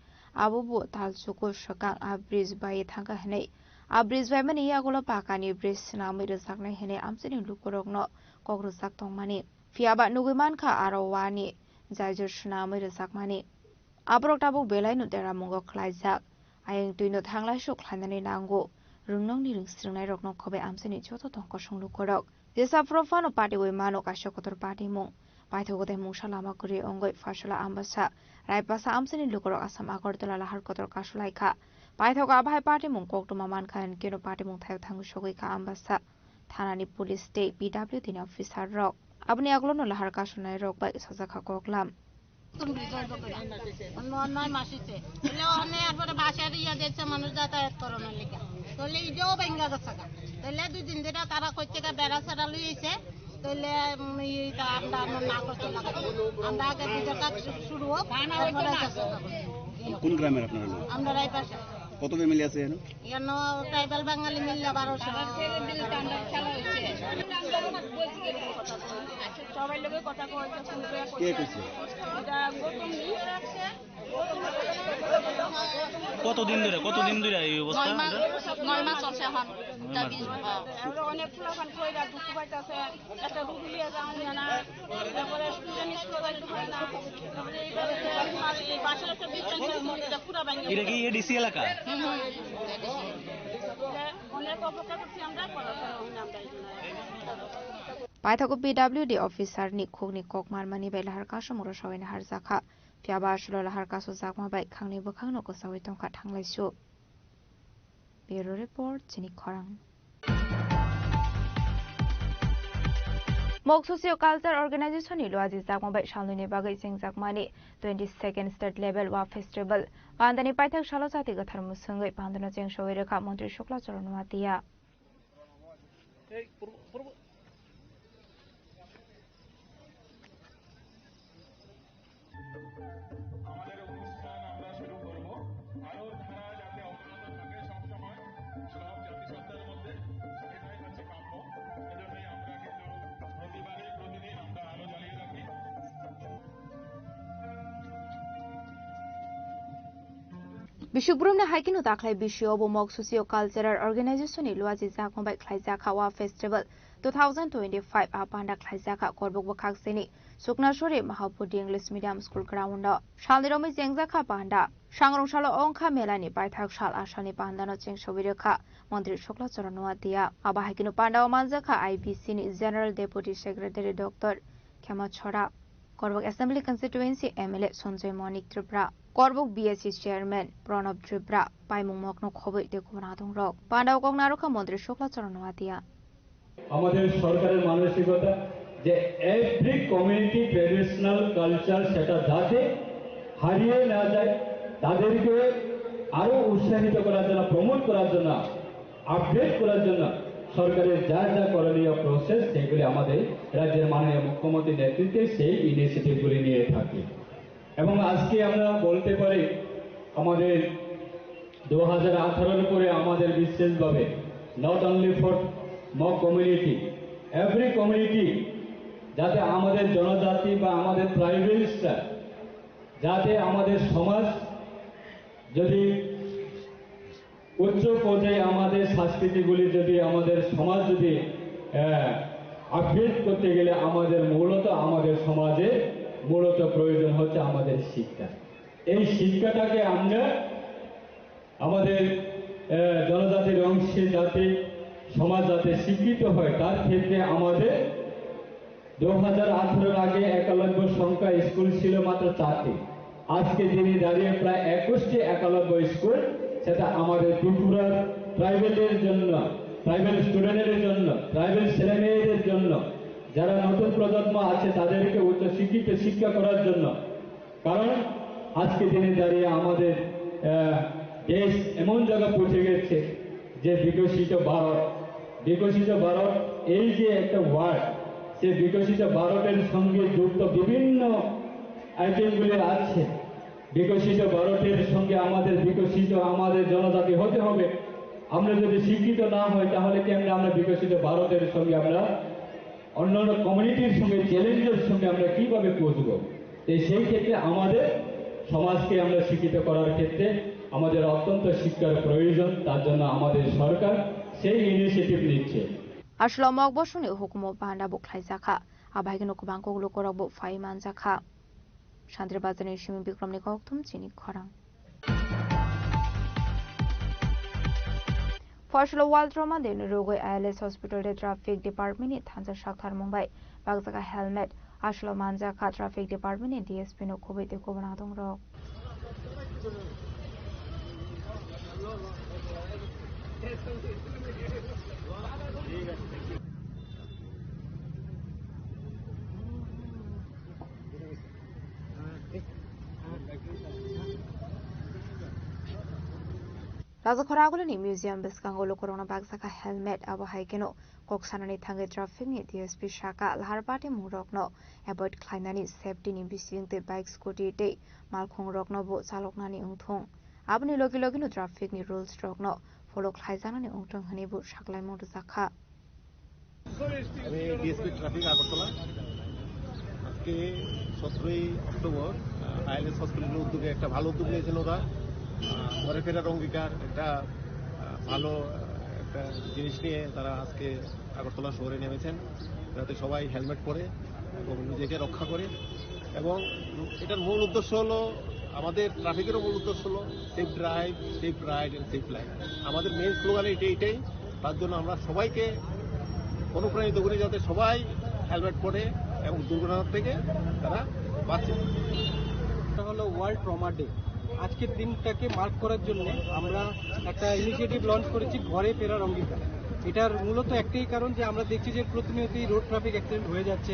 आबुबु तालचुकु सगां आ ब्रिज बायै थांगा हनै आ ब्रिज बायमानि आगोलो पाकानि ब्रिज नामै रोजागनाय हनै आमसानि लुकरकनो कग्रुजाक दंमानि फियाबा नुगैमानखा आरवानि जायजोर सुनामै रोजागमानि आबरक ताबुक बेलायनु देरा मुंगो ख्लायजाक आयें तुइनो थांलाय सुख्लायनानै नांगौ रुंनंनि रिंस्रिंनाय रकनो खबे आमसेनि जतो दंको संलुकरक जेसा प्रफानो पार्टी वे मानो काश्यकतर पार्टी मुं पाइथगोदे मुंसा लामा गुरि अंगै फासला आम्बासा रायपासा आमसेनि लुकरक आसाम आगरतला लाहार कदर कासुलायखा पाइथग आबाय पार्टी मुं कोकटुमा मानखान केनो पार्टी मुं थायो थांगु सगैखा आम्बासा थानानि पुलिस दे PWD नि अफिसार रक abni aglono lahar kasunai rok bai sajaka koklam নয় মাসিতে এলে অনে এরপরে বাসার ইয়া যাচ্ছে মানুষ যাতায়াত করানোর লিগা তাহলে ইটাও ভেঙ্গা গেছে তাহলে 2 দিন ধরে তারা কই থেকে বেড়া ছাড়া লইছে তাহলে এইটা আমরা না করতে লাগা আমরা আগে পূজার কাজ শুরু হোক কোন গ্রামের আপনারা লোক আমরা রায়পাশা কত ফ্যামিলি আছে এখানে এখানে ট্রাইবাল বাঙালি মিললে 1200 সবাই লোকে কথা কইছে শুনবে কে কইছে এটা গৌতম জি রাখছে কতদিন ধরে এই অবস্থা 9 মাস চলছে এখন আমরা অনেক ফুলখান কইরা দুঃখ পাইতাছে একটা রুগলিয়া যাও না তারপরে স্টুডেন্ট স্কুল যাইতে পারে না তারপরে এই বাসার একটা বিস্তারিত মধ্যে পুরো ভাঙে এটা কি এডিসি এলাকা অনেক অপেক্ষা করছি আমরা পড়াশোনা হইনা আমরা पाइथगो PWD अफिसार नि खोगनि कोकमारमानि बै लाहार कासो मुरो सवैना हारजाखा फियाबा आसुलो लाहार कासो जाकमा बै खांनि बोखांनो गोसावै दंखा थांलायसु ব্যুরো রিপোর্ট চিনি খরাং মক সোসিও কালচার অর্গানাইজেশন ইলো আজি জাকমাबाय সালনি বাগै सिंजाकमानि 22nd स्टेट लेवल वा फेस्टिवल पान्दानि पाइथाक सालो जाति गथार मुसुङै पान्दनो जें सवै रेखा मन्त्री शुक्ला चरण मातिया Bishubrum na haikinu taklai bisho bo mok socio cultural organization ni luaji zakmbai khlaijaka wa festival 2025 apanda khlaijaka korbok bakhak seni suknashore mahapudi English medium school ground shalniromi jengjaka panda sangrongshalo ongkha melani paithak sal asani pandano chengsobireka মন্ত্রী শুক্লাচরণ নোয়াতিয়া আবা হাইকিনো পান্ডা ও মানজাখা IBC ni general deputy secretary dr ক্ষমা ছড়া Karbook assembly constituency MLA Sanjay Manik Tripura Karbook BSC chairman Pranab Tripura পাইমুং মকনো খবই দেখুনা দং রক পান্ডাও কংনারকা মন্ত্রী শুক্লাচরণ নোয়াতিয়া আমাদের সরকারের মানসিকতা যে এভরি কমিউনিটি ট্র্যাডিশনাল কালচার সেটা যাতে হারিয়ে না যায় তাদেরকে আরো উৎসাহিত করার জন্য প্রমোট করার জন্য আপডেট করার জন্য সরকারের যা যা করণীয় প্রসেস সেগুলি আমাদের রাজ্যের মাননীয় মুখ্যমন্ত্রীর নেতৃত্বে সেই ইনিশিয়েটিভগুলি নিয়ে থাকি এবং আজকে আমরা বলতে পারি আমাদের 2018 পরে আমাদের বিশেষভাবে not only for mock community every community যাতে আমাদের জনজাতি বা আমাদের ট্রাইবেলসরা যাতে আমাদের সমাজ যদি উচ্চ পর্যায়ে আমাদের সংস্কৃতিগুলি যদি আমাদের সমাজ যদি আপডেট করতে গেলে আমাদের মূলত আমাদের সমাজে মূলত প্রয়োজন হচ্ছে আমাদের শিক্ষা এই শিক্ষাটাকে আমরা আমাদের জনজাতির অংশে যাতে সমাজ যাতে শিক্ষিত হয় তার ক্ষেত্রে আমাদের 2018 আগে একলব্য সংখ্যা স্কুল ছিল মাত্র 4টি আজকে দিনে দাঁড়িয়ে প্রায় 21টি একলব্য স্কুল সেটা আমাদের ত্রিপুরার ট্রাইবেলের জন্য ট্রাইবেল স্টুডেন্টের জন্য ট্রাইবেল ছেলেমেয়েদের জন্য যারা নতুন প্রজন্ম আছে তাদেরকে উচ্চ শিক্ষিত শিক্ষা করার জন্য কারণ আজকে দিনে দাঁড়িয়ে আমাদের দেশ এমন জায়গা পৌঁছে গেছে যে বিকশিত ভারত এই যে একটা ওয়ার্ড সে বিকশিত ভারতের সঙ্গে যুক্ত বিভিন্ন আইটেমগুলি আছে বিকশিত ভারতের সঙ্গে আমাদের বিকশিত আমাদের জনজাতি হতে হবে আমরা যদি শিক্ষিত না হই তাহলে কেমনে আমরা বিকশিত ভারতের সঙ্গে আমরা অন্যান্য কমিউনিটির সঙ্গে চ্যালেঞ্জের সঙ্গে আমরা কিভাবে পৌঁছব সেই ক্ষেত্রে আমাদের সমাজকে আমরা শিক্ষিত করার ক্ষেত্রে আমাদের অত্যন্ত শিক্ষার প্রয়োজন তার জন্য আমাদের সরকার সেই ইনিশিয়েটিভ নিচ্ছে আসলে মক বসনে হুকুম পান্ডা বকলাইজাখা আবাইগেন কুবাংকগুলো করব ফাইমান জাখা শান্তির বাজারের সীমি বিক্রমনি কক্তম চিনি খরাং ফসল ওয়ালট্রমা দেন রোগই আইএলএস হসপিটালে ট্রাফিক ডিপার্টমেন্টে থানজা সাকথার মুম্বাই বাগজাকা হেলমেট আসলে মানজাখা ট্রাফিক ডিপার্টমেন্টে ডিএসপি নো খুবইতে কোবনা দং রক রাজখরাগুলোনি মিউজিয়াম বেসকাঙ্গলো করোনা বাগজাকা হেলমেট আবহাইকেনো কক্সানানি থাঙ্গে ট্রাফিক নি ডিএসপি শাখা লাহারপাটি মুরকনো এভয়েড খ্লাইনানি সেফটিনি বিসিংতে বাইক স্কুটি তে মালখং রকনো বো চালকনানি উংথং আবনি লগে লগেনো ট্রাফিক নি রুলস রকনো ফলো খ্লাইজানানি উংথং হনি বো সাকলাই মটো জাখা আমি ডিএসপি ট্রাফিক আগরতলা আজকে 17 অক্টোবর আইএলএস হসপিটালের উদ্যোগে একটা ভালো উদ্যোগ নিয়েছিল ওরা ঘরে ফেরার অঙ্গীকার একটা ভালো একটা জিনিস নিয়ে তারা আজকে আগরতলা শহরে নেমেছেন যাতে সবাই হেলমেট পরে এবং নিজেকে রক্ষা করে এবং এটার মূল উদ্দেশ্য হলো আমাদের ট্রাফিকেরও মূল উদ্দেশ্য হলো safe drive safe ride and safe life আমাদের মেইন স্লোগান এইটাই তার জন্য আমরা সবাইকে অনুপ্রাণিত করি যাতে সবাই হেলমেট পরে এবং দুর্ঘটনা থেকে তারা বাঁচে। এটা হলো ওয়ার্ল্ড ট্রমা ডে আজকের দিনটাকে মার্ক করার জন্য আমরা একটা ইনিশিয়েটিভ লঞ্চ করেছি ঘরে ফেরার অঙ্গীকার। এটার মূলত একটাই কারণ যে আমরা দেখছি যে প্রতিনিয়তই রোড ট্রাফিক অ্যাক্সিডেন্ট হয়ে যাচ্ছে।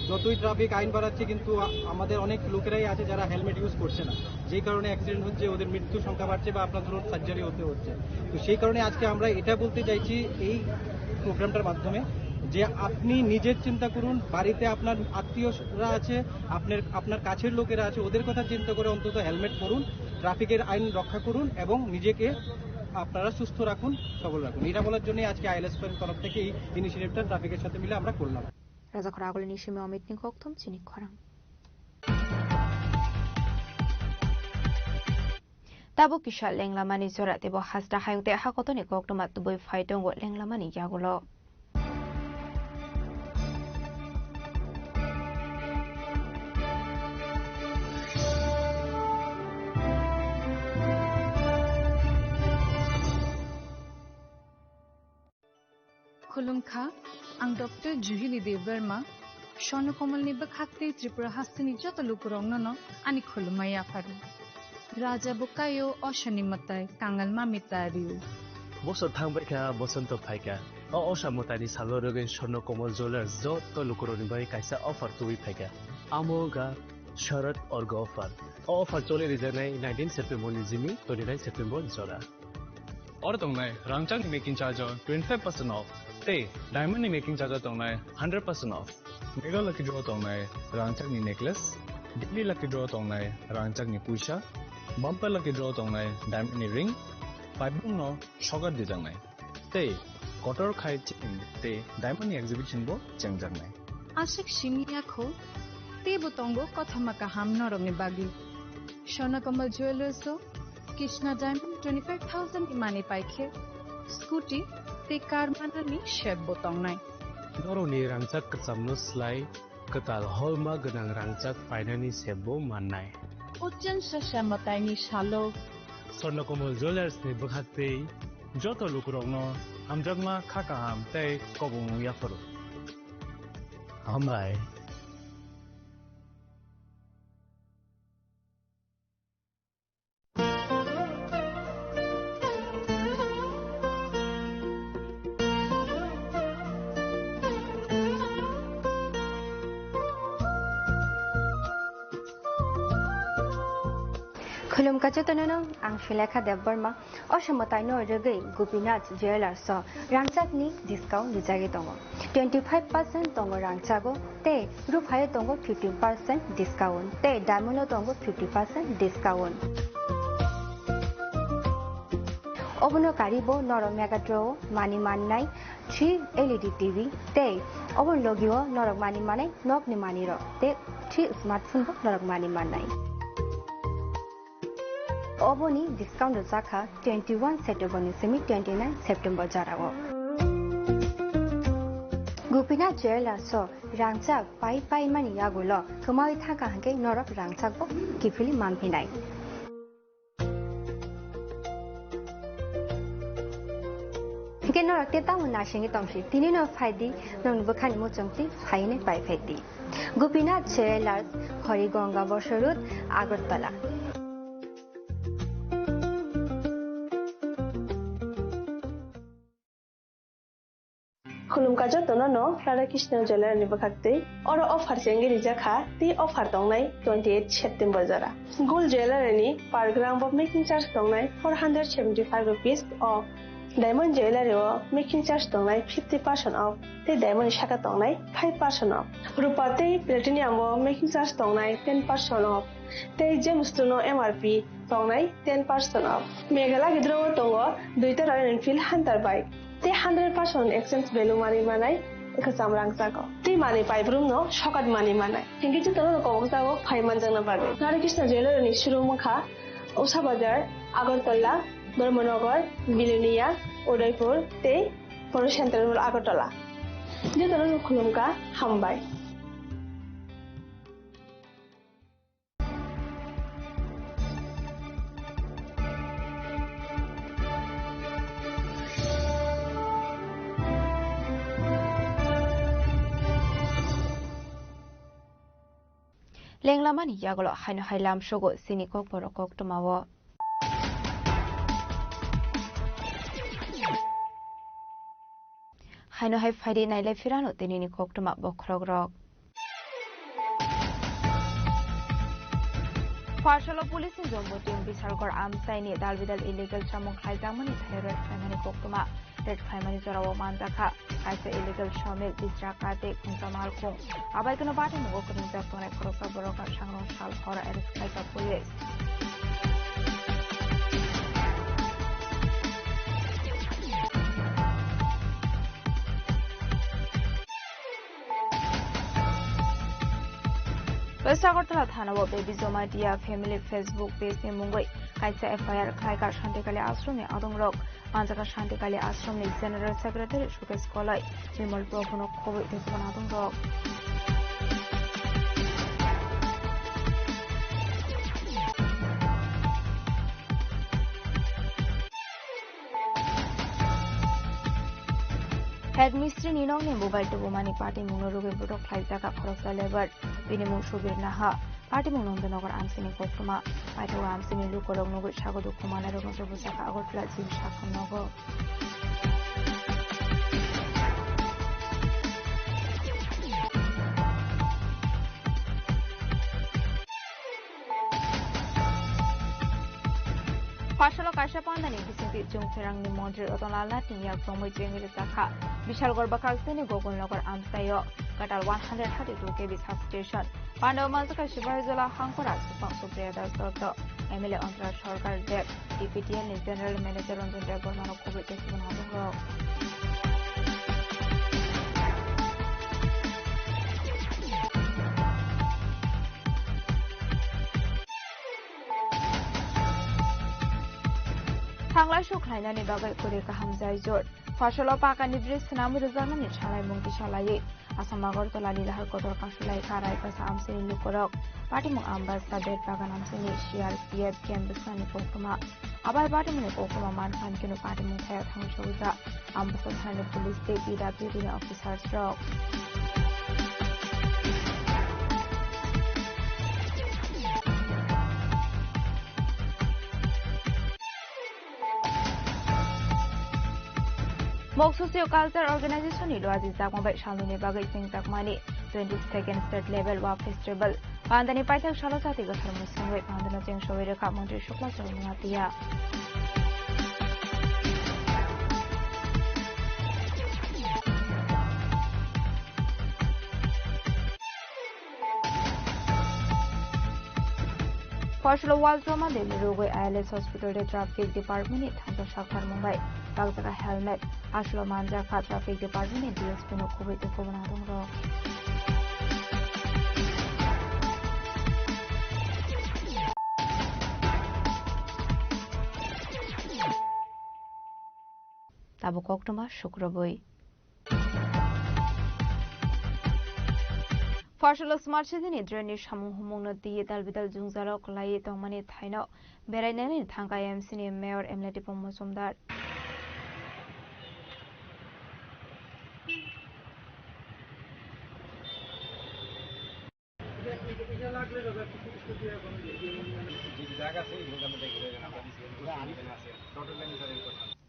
যতই ট্রাফিক আইন বাড়াচ্ছে কিন্তু আমাদের অনেক লোকেরাই আছে যারা হেলমেট ইউজ করছে না, যেই কারণে অ্যাক্সিডেন্ট হচ্ছে, ওদের মৃত্যুর সংখ্যা বাড়ছে বা আপনার ধরুন সার্জারি হতে হচ্ছে। তো সেই কারণে আজকে আমরা এটা বলতে চাইছি এই প্রোগ্রামটার মাধ্যমে যে আপনি নিজের চিন্তা করুন, বাড়িতে আপনার আত্মীয়রা আছে, আপনার কাছের লোকেরা আছে, ওদের কথা চিন্তা করে অন্তত হেলমেট পরুন, ট্রাফিকের আইন রক্ষা করুন এবং নিজেকে আপনারা সুস্থ রাখুন, সবল রাখুন। এটা বলার জন্য আজকে আইএলএসপি তরফ থেকে এই ইনিশিয়েটিভটা ট্রাফিকের সাথে মিলে আমরা করলাম। রাজাখরা আগলে নিশিমে অমিত নি কক্তম চিনি খরাং তাবো কিশাল লেংলামানি জরা দেব হাসদা হায়ুতে হাকতনি কক্তমা তুবই ফাইটং লেংলামানি ইয়াগুলো खुलुमखा आं डॉक्टर जुहिली देव वर्मा स्वर्णकमलनि बखाक्ते त्रिपुरा हास्तिनि जत लुकुरंगनो आनि खुलुमाय आफारु राजा बुकायो अशनिमताय कांगल मामितारिउ बसर थांबायखा बसंत फायका असामतानि सालरगै स्वर्णकमल ज्वेलार्स जत लुकुरनि बाय कायसा अफार तुइ फायका आमोगा शरद अर्ग अफार चले रिजानाय 19 सेप्टेम्बर नि जिमि 29 सेप्टेम्बर जरा और तंगनाय रांगचांग मेकिंग चार्ज 25% ऑफ ते डायमंड नि मेकिंग चार्ज तंगनाय 100% ऑफ मेगा लकी ड्रॉ तंगनाय रांगचांग नि नेकलेस डेली लकी ड्रॉ तंगनाय रांगचांग नि पुइसा बम्पर लकी ड्रॉ तंगनाय डायमंड नि रिंग पाइबुं नो सगर दिजांनाय ते कटर खाय चिन ते डायमंड नि एग्जिबिशन बो चेंगजांनाय आशिक सिमियाखौ ते बुतंगो कथामाका हाम नरंनि बागि स्वर्णकमल ज्वेलर्सो कृष्णा डायमंड 25,000 की माने पाइखे स्कूटी ते कार मानानि शेप बोतंगनाय नरनि रांचाक कचामनो स्लाय कताल हलमा गोनां रांचाक पाइनानि सेबो माननाय उज्जैन सशामतायनि सालो स्वर्णकमल ज्वेलर्स नि बखाते जत लुकुरंगनो हामजागमा खाकाहाम तै कबुं याफरो हामबाय खुलुमका चतननो आं शिलेखा देव वर्मा असमतायनो रगै गोपीनाथ ज्वेलर्स रांचाकनि डिस्काउंट लिजागे दङ 25% दङ रांचागो ते रुफाय दङ 15% डिस्काउंट ते डायमंड दङ 50% डिस्काउंट अबनो कारिबो नरम मेगाड्रो मानि माननाय 3 LED टीवी ते अबन लगियो नरक मानि माने नकनि मानिरो ते 3 स्मार्टफोन बो नरक मानि माननाय ओबोनी डिस्काउंट जाखा 21 सेप्टेम्बर निसिमी 29 सेप्टेम्बर जारागो गोपीनाथ ज्वेलर्स रांचाक पाई मानि यागुलो खमाय थाका हांके नरक रांचाक बो किफिलि मानफिनाय के नरक ते तामु नाशिंगि तमसि तिनि न फाइदि नंग बखानि मोचंति फाइने पाइ फाइदि गोपीनाथ ज्वेलर्स हरिगंगा बसरुत आगरतला खुलुमका जतननो राधाकृष्ण ज्वेलर नि बखाक्ते और ऑफर चेंगे रिजाखा ती ऑफर दंनाय 28 सेप्टेम्बर जरा गोल्ड ज्वेलर नि per gram off making charge दंनाय 475 rupees off diamond jeweller making charge दंनाय 50% ऑफ ते डायमंड शाखा दंनाय 5% ऑफ रुपा ते प्लेटिनियम मेकिंग चार्ज दंनाय 10% ऑफ ते जेम्स टनो एमआरपी दंनाय 10% ऑफ मेघाला गिद्रो दङ दुइटा रॉयल एनफील्ड हंटर बाइक ते 100% एक्सचेंज वैल्यू मानि मानाय कसाम रांचाको ते मानि पाइब्रुम नो शकट मानि मानाय थिंकि जतनो कबजागो फाइमान जंना बागे राधाकृष्ण ज्वेलर नि शुरुमुखा उषा बाजार आगरतला धर्मनगर बिलुनिया उदयपुर ते फर सेंटर आगरतला जतनो खुलुमका हामबाय লেংলামানি ইয়াগলো হাইনো হাইলাম সগো সিনি কক বড় কক টমাও হাইনো হাই ফাইডি নাইলাই ফিরানো তিনিনি কক টমা বখরগ রক Parshala police in Jombo team Bisargor Amsaini Dalvidal illegal Chamok Haizamani Red Family Koktuma Red Family Zorawa Manzaka Kaisa illegal Shomil Disrakate Kunsamal Kung Abaikano Bati Mokorin Zakone Krosa Boroka Shangron Shal Hora Eris Kaisa Police West Agartala Thanawa Baby Zoma Dia Family Facebook page ni Mungoi Kaisa FIR Klaika Shantikali Ashram Adong Rock Manjaka Shantikali Ashram ni General Secretary Shukesh Kolai Vimal Prabhuno Kovi Desuban Adong Rock Headmistress Ninong ni mobile to Bomani Party Munoruge Budok Klaisaka Khorosa Lever Binimu Shubir Naha Party Munondanagar Amsini Kokuma Paito Amsini Lukorog Nogu Shagodu Kumana Rogoto Busaka Agotla Jim Shakam Nogo Parshala Kaisha Pandani Bisinti Jungferang ni Montri Otonala Tinya Promoy Jengil Zakha Vishal Gorbakaksini Gogol Nagar Amsayo Katal 132 kV substation Pandav Manzaka Shivazola Hankora Supang Supriya Das Dr. MLA Antara Sarkar Deb DPTL ni General Manager Ranjan Debor Mano Covid Tesibun Adong Tanglai Shuklainani Bagai Kureka Hamzai Jod Fashola Pakani Bris Namu Rizamani Chalai Mungi Shalaye Asamagor Tolali Lahar Kotor Kasulai Karai Kasa Amsini Lukorok Party Mung Ambas Kadet Bagan Amsini Shiar PF Kembusani Kokuma Abai Party Mung Kokuma Manfan Kino Party Mung Thayat Hang Shouza Ambasad Hane Police State BWD Officers Rock Mok Socio-Culture Organization ilo aji Zakmabai Shaluni Bagai Sing Zakmani 22nd State Level Wa Festival Pandani Paisak Shalosati Gathar Musungwe Pandana Jeng Showai Rekha Montri Shukla Sarunatiya Parshala Wal Trauma Devi Rogoi ILS Hospital de Traffic Department ni Thanta Shakhar Mumbai Bagzaka Helmet Ashlo Manjaka Traffic Department ni DSP no Kobe to Kobana Dongro Tabu Koktoma Shukraboi Parshala Smart City ni Drani Shamu Humungno Di Dalvidal Jungzaro Kolai Tongmani Thaino Berainani Thangka MC ni Mayor Emleti Pomosumdar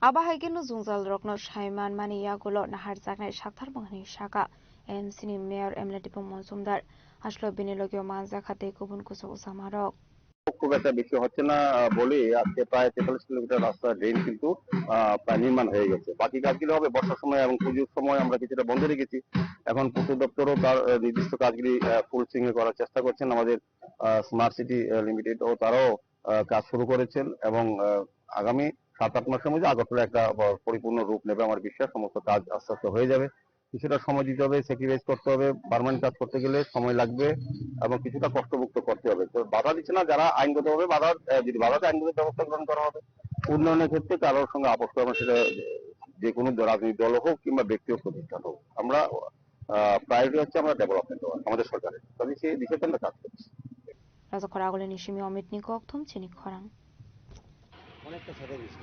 Aba Haigeno Zungzal Rokno Shaiman Mani Yagulo Nahar Zaknai Shaktar Bangani Shaka MC ni Mayor Emleti Pomosumdar Ashlo Binilogio Manza Khate Kubun Kuso Usamarok খুব একটা বেশি হচ্ছে না বলে আজকে প্রায় 43 kilometre রাস্তা drain কিন্তু প্রায় নির্মাণ হয়ে গেছে বাকি কাজগুলো হবে বর্ষার সময় এবং পুজোর সময় আমরা কিছুটা বন্ধ রেখেছি এখন পূর্ত দপ্তরও তার নির্দিষ্ট কাজগুলি ফুল সুইংয়ে করার চেষ্টা করছেন আমাদের স্মার্ট সিটি লিমিটেড ও তারাও কাজ শুরু করেছেন এবং আগামী 7-8 মাসের মধ্যে আগরতলা একটা পরিপূর্ণ রূপ নেবে আমার বিশ্বাস সমস্ত কাজ আস্তে আস্তে হয়ে যাবে কিছুটা সময় দিতে হবে স্যাক্রিফাইস করতে হবে পার্মানেন্ট কাজ করতে গেলে সময় লাগবে এবং কিছুটা কষ্টভুক্ত করতে হবে তো বাধা দিচ্ছে না যারা আইনগতভাবে যদি বাধাতে আইনগত ব্যবস্থা গ্রহণ করা হবে উন্নয়নের ক্ষেত্রে কারোর সঙ্গে আপোষ করবে সেটা যে কোনো রাজনৈতিক দল হোক কিংবা ব্যক্তিগত প্রতিষ্ঠান হোক আমরা প্রায়োরিটি হচ্ছে আমরা ডেভেলপমেন্ট আমাদের সরকারের তবে সেই দিকে আমরা কাজ করছি রাজকরাগলে নিশিমি অমিত নিকক থম চিনিক খরাং অনেকটা ছেড়ে দিয়েছি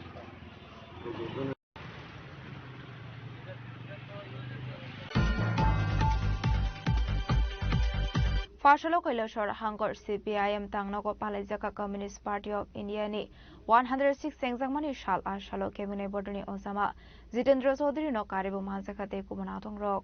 Fashalo Kailasor Hangor CPIM Tangnago Palajaka Communist Party of India ni 106 Sengzangmani Shal Ashalo Cabinet Bodoni Osama Jitendra Chaudhary no Karibu Mazakate Kumanatong Rock.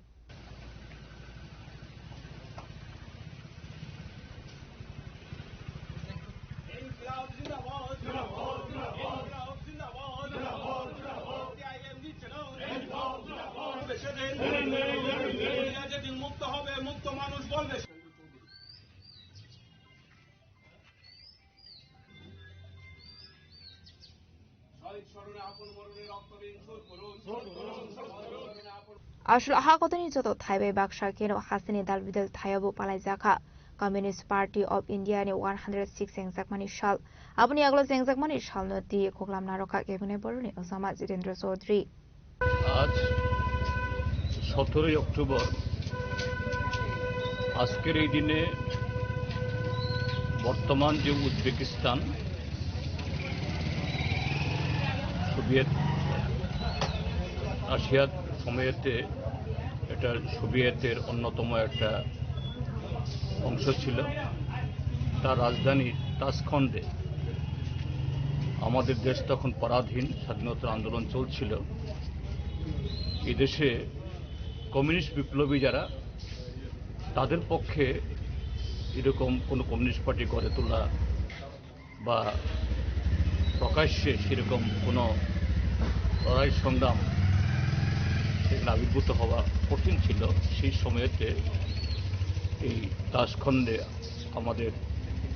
Ashul Hakotani Joto Taibe Baksha Keno Hasani Dalvidal Tayabu Palajaka Communist Party of India ni 106 Sengzakmani Shal Abuni Aglo Sengzakmani Shal no di Koklam Naroka Cabinet Bodoni Osama Jitendra Chaudhary. আজ 17 October আজকের এই দিনে বর্তমান যে Uzbekistan Soviet রাশিয়ার সময়তে এটা সোভিয়েতের অন্যতম একটা অংশ ছিল তার রাজধানী তাশখন্ডে আমাদের দেশ তখন পরাধীন স্বাধীনতা আন্দোলন চলছিল এই দেশে কমিউনিস্ট বিপ্লবী যারা তাদের পক্ষে এরকম কোনো কমিউনিস্ট পার্টি গড়ে তোলা বা প্রকাশ্যে সেরকম কোনো লড়াই সংগ্রাম সেখানে আবির্ভূত হওয়া কঠিন ছিল সেই সময়তে এই তাশখন্ডে আমাদের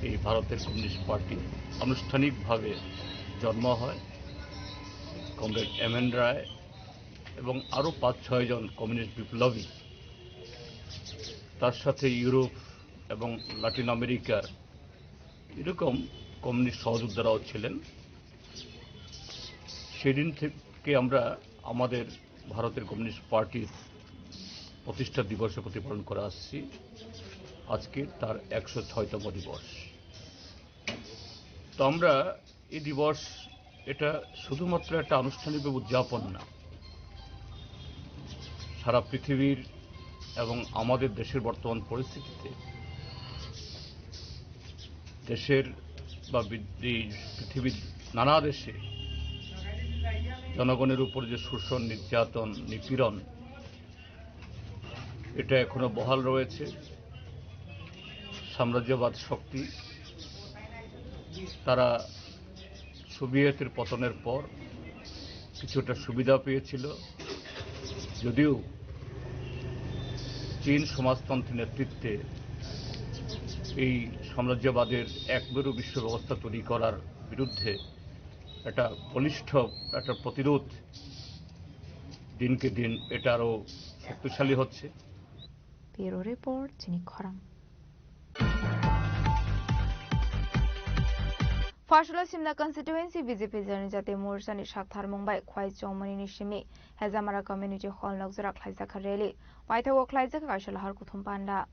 এই ভারতের কমিউনিস্ট পার্টি আনুষ্ঠানিকভাবে জন্ম হয় কমরেড এম এন রায় এবং আরও ৫-৬ জন কমিউনিস্ট বিপ্লবী তার সাথে ইউরোপ এবং লাতিন আমেরিকার এরকম কমিউনিস্ট সহযোদ্ধারাও ছিলেন সেদিন থেকে আমরা আমাদের ভারতের কমিউনিস্ট পার্টির প্রতিষ্ঠা দিবসে প্রতিপালন করে আসছি আজকে তার ১০৬তম দিবস তো আমরা এই দিবস এটা শুধুমাত্র একটা আনুষ্ঠানিকভাবে উদযাপন না সারা পৃথিবীর এবং আমাদের দেশের বর্তমান পরিস্থিতিতে দেশের বা পৃথিবীর নানা দেশে জনগণের উপর যে শোষণ নির্যাতন নিপীড়ন এটা এখনো বহাল রয়েছে সাম্রাজ্যবাদ শক্তি তারা সোভিয়েতের পতনের পর কিছুটা সুবিধা পেয়েছিল যদিও চীন সমাজতন্ত্রের নেতৃত্বে এই সাম্রাজ্যবাদের একবারও বিশ্ব ব্যবস্থা তৈরি করার বিরুদ্ধে একটা বলিষ্ঠ একটা প্রতিরোধ দিনকে দিন এটা আরও শক্তিশালী হচ্ছে ব্যুরো রিপোর্ট চিনি খরাং Fashula Simla constituency BJP Janijate Morsani Shakthar Mumbai Khwai Chongmani Nishimi Hezamara community hall Nokzara Khlaisa Khareli Waitha wo Khlaisa Kashal Har Kuthum Panda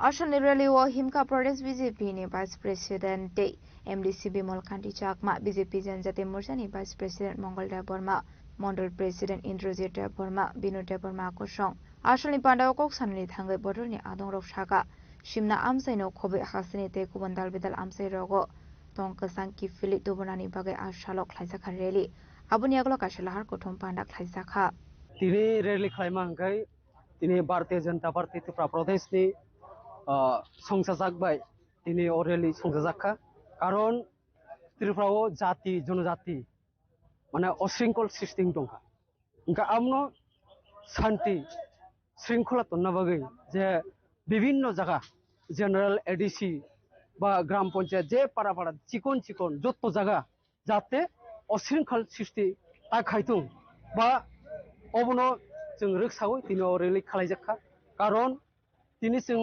Ashal Nirali wo Himka Pradesh BJP ni Vice President Day MDC Bimal Kanti Chakma BJP Janijate Morsani Vice President Mongolda Burma Mondal President Indrajit Burma Binod Burma Kosong Ashali Pandao Kok Sanani Thangai Bodoni Adong Rok Shaka Shimna Amsai no Kobe Hasani Te Kubandal Bidal Amsai Rogo Tongkasan Ki Philip Dobonani Bagai Ashalok Khlaisa Khareli Abuni Aglo Kashalahar Kothom Panda Khlaisa Kha Tini rally Khlaimangai Tini Bharatiya Janata Party Tripura Pradesh ni Songsajak bai Tini orally Songsajakha Karon Tripurao Jati Jonojati মানে অশৃঙ্খল সৃষ্টি দংখা Inca আমনো শান্তি শৃঙ্খলা তন্নাবাগৈ যে বিভিন্ন জায়গা general ADC বা গ্রাম পঞ্চায়েত যে পাড়া পাড়া চিকন চিকন যত জায়গা যাতে অশৃঙ্খল সৃষ্টি তা খাইতুম বা অবনো जों রক্ষাও তিনি রেলি খালাইজাখা কারণ তিনি जों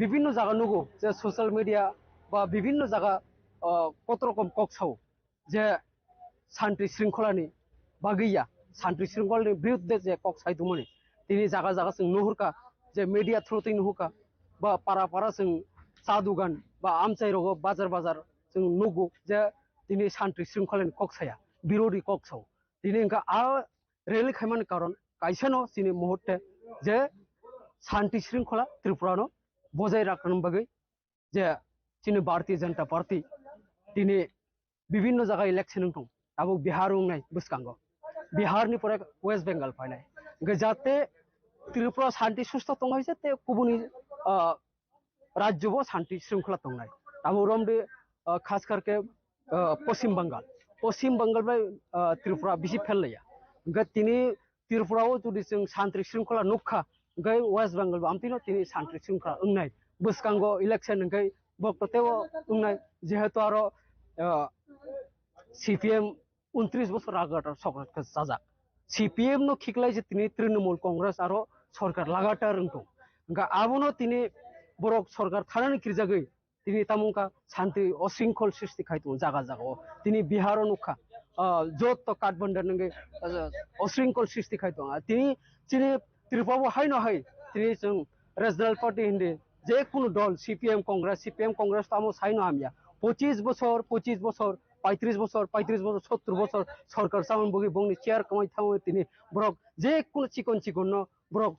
বিভিন্ন জায়গা নুগো যে সোশ্যাল মিডিয়া বা বিভিন্ন জায়গা কত রকম ককসাও যে শান্তি শৃঙ্খলানি বাগিয়া শান্তি শৃঙ্খলানি বিরুদ্ধে যে কক সাইদুমনি তিনি জায়গা জায়গা जों नुहुरका যে মিডিয়া থ্রুতে नुहुरका বা পাড়া পাড়া जों চা দোকান বা আমচাই রগ বাজার বাজার जों नुगो যে তিনি শান্তি শৃঙ্খলাनि কक्साया বিরোধী কক্সাव তিনি ইনका রেলি খাইমান কারণ কাইসাनो চিনি মুহূর্তে যে শান্তি শৃঙ্খলা ত্রিপুরাनो বজায় রাখার বাগै যে চিনি भारतीय जनता पार्टी তিনি বিভিন্ন জায়গায় ইলেকশন দं আবো বিহার উংনাই বুসকাঙ্গো বিহারनि পরে ওয়েস্ট বেঙ্গল ফাইनाय যাতে ত্রিপুরা শান্তি সুস্থ দं হইছে তে गुबुननि राज्यबो शांति श्रृंखला दंनाय आबो रमदे खास करके पश्चिम बंगाल में त्रिपुरा बिसि फेललाया गा तिनी त्रिपुराओ जुदि जों शांति श्रृंखला नुखा gai वेस्ट बेंगल आमतिनो तिनी शांति श्रृंखला उंनाय बुसकांगो इलेक्शन gai बक्ततेव उंनाय जेहेतु आरो सीपीएम 29 বছর आगत सरकार जाजा सीपीएम नो खिकलाय जे तिनी तृणमूल कांग्रेस आरो सरकार लगातार रंतो गा आबोनो तिनी बरक सरकार थानानि किरजागै तिनी तामुका शांति अशृंखल सृष्टि खायतो जागा जागा तिनी बिहार नुखा जोत काठबंडर नंगे अशृंखल सृष्टि खायतो तिनी तिनी त्रिपुराबो हाय न हाय तिनी जों रिजनल पार्टी हिंदे जे कुनु दल सीपीएम कांग्रेस तामो साय न हामिया 25 বছর 35 বছর 70 বছর সরকার সামন বগি বংনি চেয়ার কমাই থামো তিনি বরক যে কোন চিকন বরক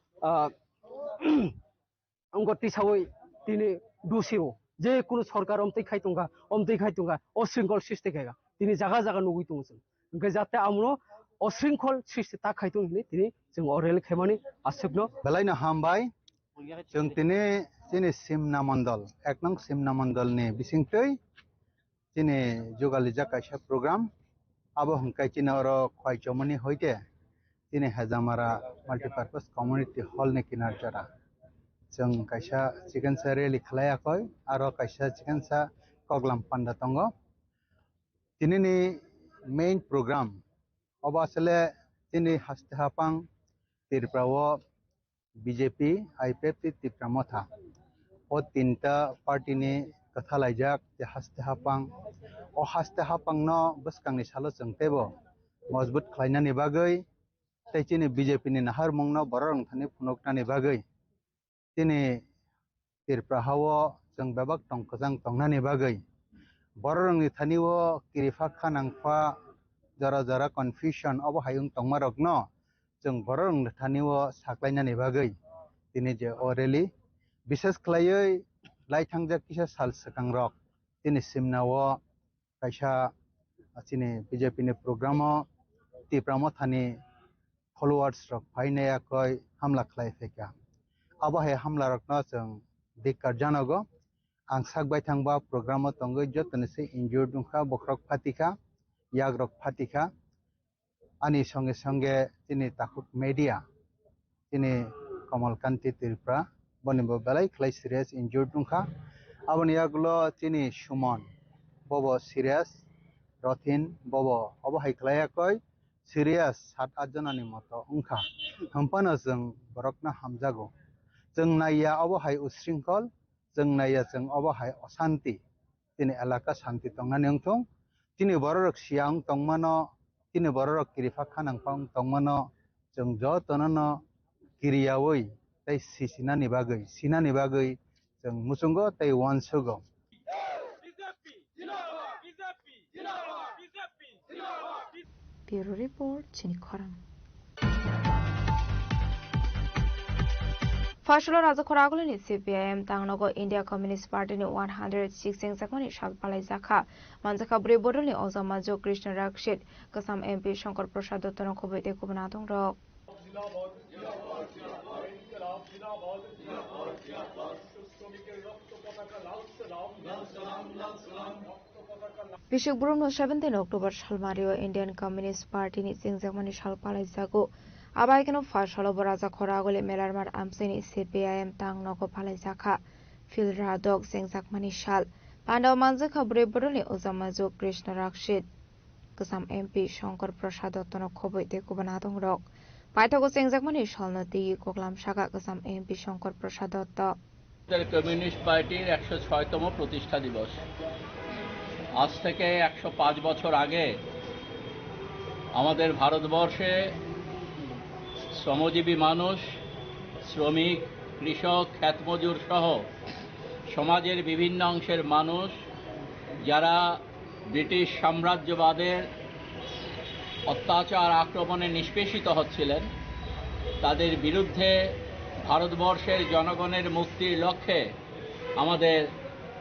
अंगति सावै तिनी दुसिरो जे कुनु सरकार अमतै खायतंगा अशृंखल सृष्टि खायगा तिनी जागा जागा नुगै दंसों ओंखाय जाते आमनो अशृंखल सृष्टि ता खायतं हिनि तिनी जों अरेल खेमानि आसुकनो बेलायनो हामबाय जों तिनी सिमना मंडल एक नंग सिमना मंडलनि बिसिंतै तिनी जुगालि जाकायसा प्रोग्राम आबो हंकाय तिनी अरो खयचमनि होयते तिनी हेजामारा माल्टीपार्पस कम्युनिटी हॉल नि किनार जरा जों कायसा चिकेनसा रेलि खालायाखै आरो कायसा चिकेनसा कगलाम पान्डा दङ दिनैनि मेइन प्रोग्राम अब आसले दिनै हास्ते हापां त्रिपुराओ बीजेपी आईपीएफ त्रिपुरा मथा ओ तीनटा पार्टीनि कथा लायजाक जे हास्ते हापां न बसकांनि सालो जोंतेबो मजबूत खालायनानि बागै तैचिनि बीजेपी नि नाहार मंगनो बरं थानि फुनकनानि बागै तिनी त्रिपुराहाव जों बेबाक टंकजां टंनानि बागै बरंनि थानिव किरिफा खानांफा जरा जरा कन्फ्यूजन अब हायुं टंमारकनो जों बरं थानिव साख्लायनानि बागै तिनी जे अरेलि विशेष खलायै लाइथांजा किसा साल सकांरक तिनी सिमनाव कायसा तिनी बीजेपी नि प्रोग्राम त्रिपुरा थानि फलोवार्स रक फाइनायाखै हमला खालायफैका अब हे हमला रखना जों दिक्कत जानांगौ आं सागबाय थांबा प्रोग्राम दंगै जतनसे इन्जुर दुंखा बख्रक फातिखा याग्रक फातिखा आनि संगे संगे तिनी ताकुट मीडिया तिनी कमलकान्ति त्रिपुरा बनिबो बेलाय खलाय सिरियास इन्जुर दुंखा आबनि यागलो तिनी सुमन बबो सिरियास रथिन बबो अब हाय खलायाखै सिरियास 7-8 जनानि मतो उंखा हमपानो जों बरकना हामजागौ जों नाया अब हाय उशृंखल जों नाया जों अब हाय अशांति तिनी एलाका शांति तंनानि अंथं तिनी बरक सियां तंमानो तिनी बरक किरिफा खानांफां तंमानो जों जतननो किरियावै तै सिनानि बागै जों मुसुंगो तै वानसुगो Bureau Report Chini Khorang Fasholo Raja Khoragulani CPIM Tangnogo India Communist Party ni 106 Sakmani Shalpalai Zakha Manjaka Bre Bodolni Ozamajo Krishna Rakshit Kasam MP Shankar Prasad Dottono Khobete Kubanatung Rok Bishop Bruno 17 October Shalmario Indian Communist Party ni Singzakmani Shalpalai Zago Abaikano Fasholo Baraza Khoragole Melarmar Amseni CPIM Tangnogo Palai Zakha Filra Dog Singzakmani Shal Pandaw Manjaka Bre Bodolni Ozamajo Krishna Rakshit Kasam MP Shankar Prasad Dottono Khobete Kubanatung Rok Paithago Singzakmani Shalnati Koklam Shaka Kasam MP Shankar Prasad Dotto communist পার্টির 106তম প্রতিষ্ঠা দিবস আজ থেকে 105 বছর আগে আমাদের ভারতবর্ষে শ্রমজীবী মানুষ শ্রমিক কৃষক ক্ষেতমজুর সহ সমাজের বিভিন্ন অংশের মানুষ যারা ব্রিটিশ সাম্রাজ্যবাদের অত্যাচার আক্রমণে নিষ্পেষিত হচ্ছিলেন, তাদের বিরুদ্ধে ভারতবর্ষের জনগণের মুক্তির লক্ষ্যে আমাদের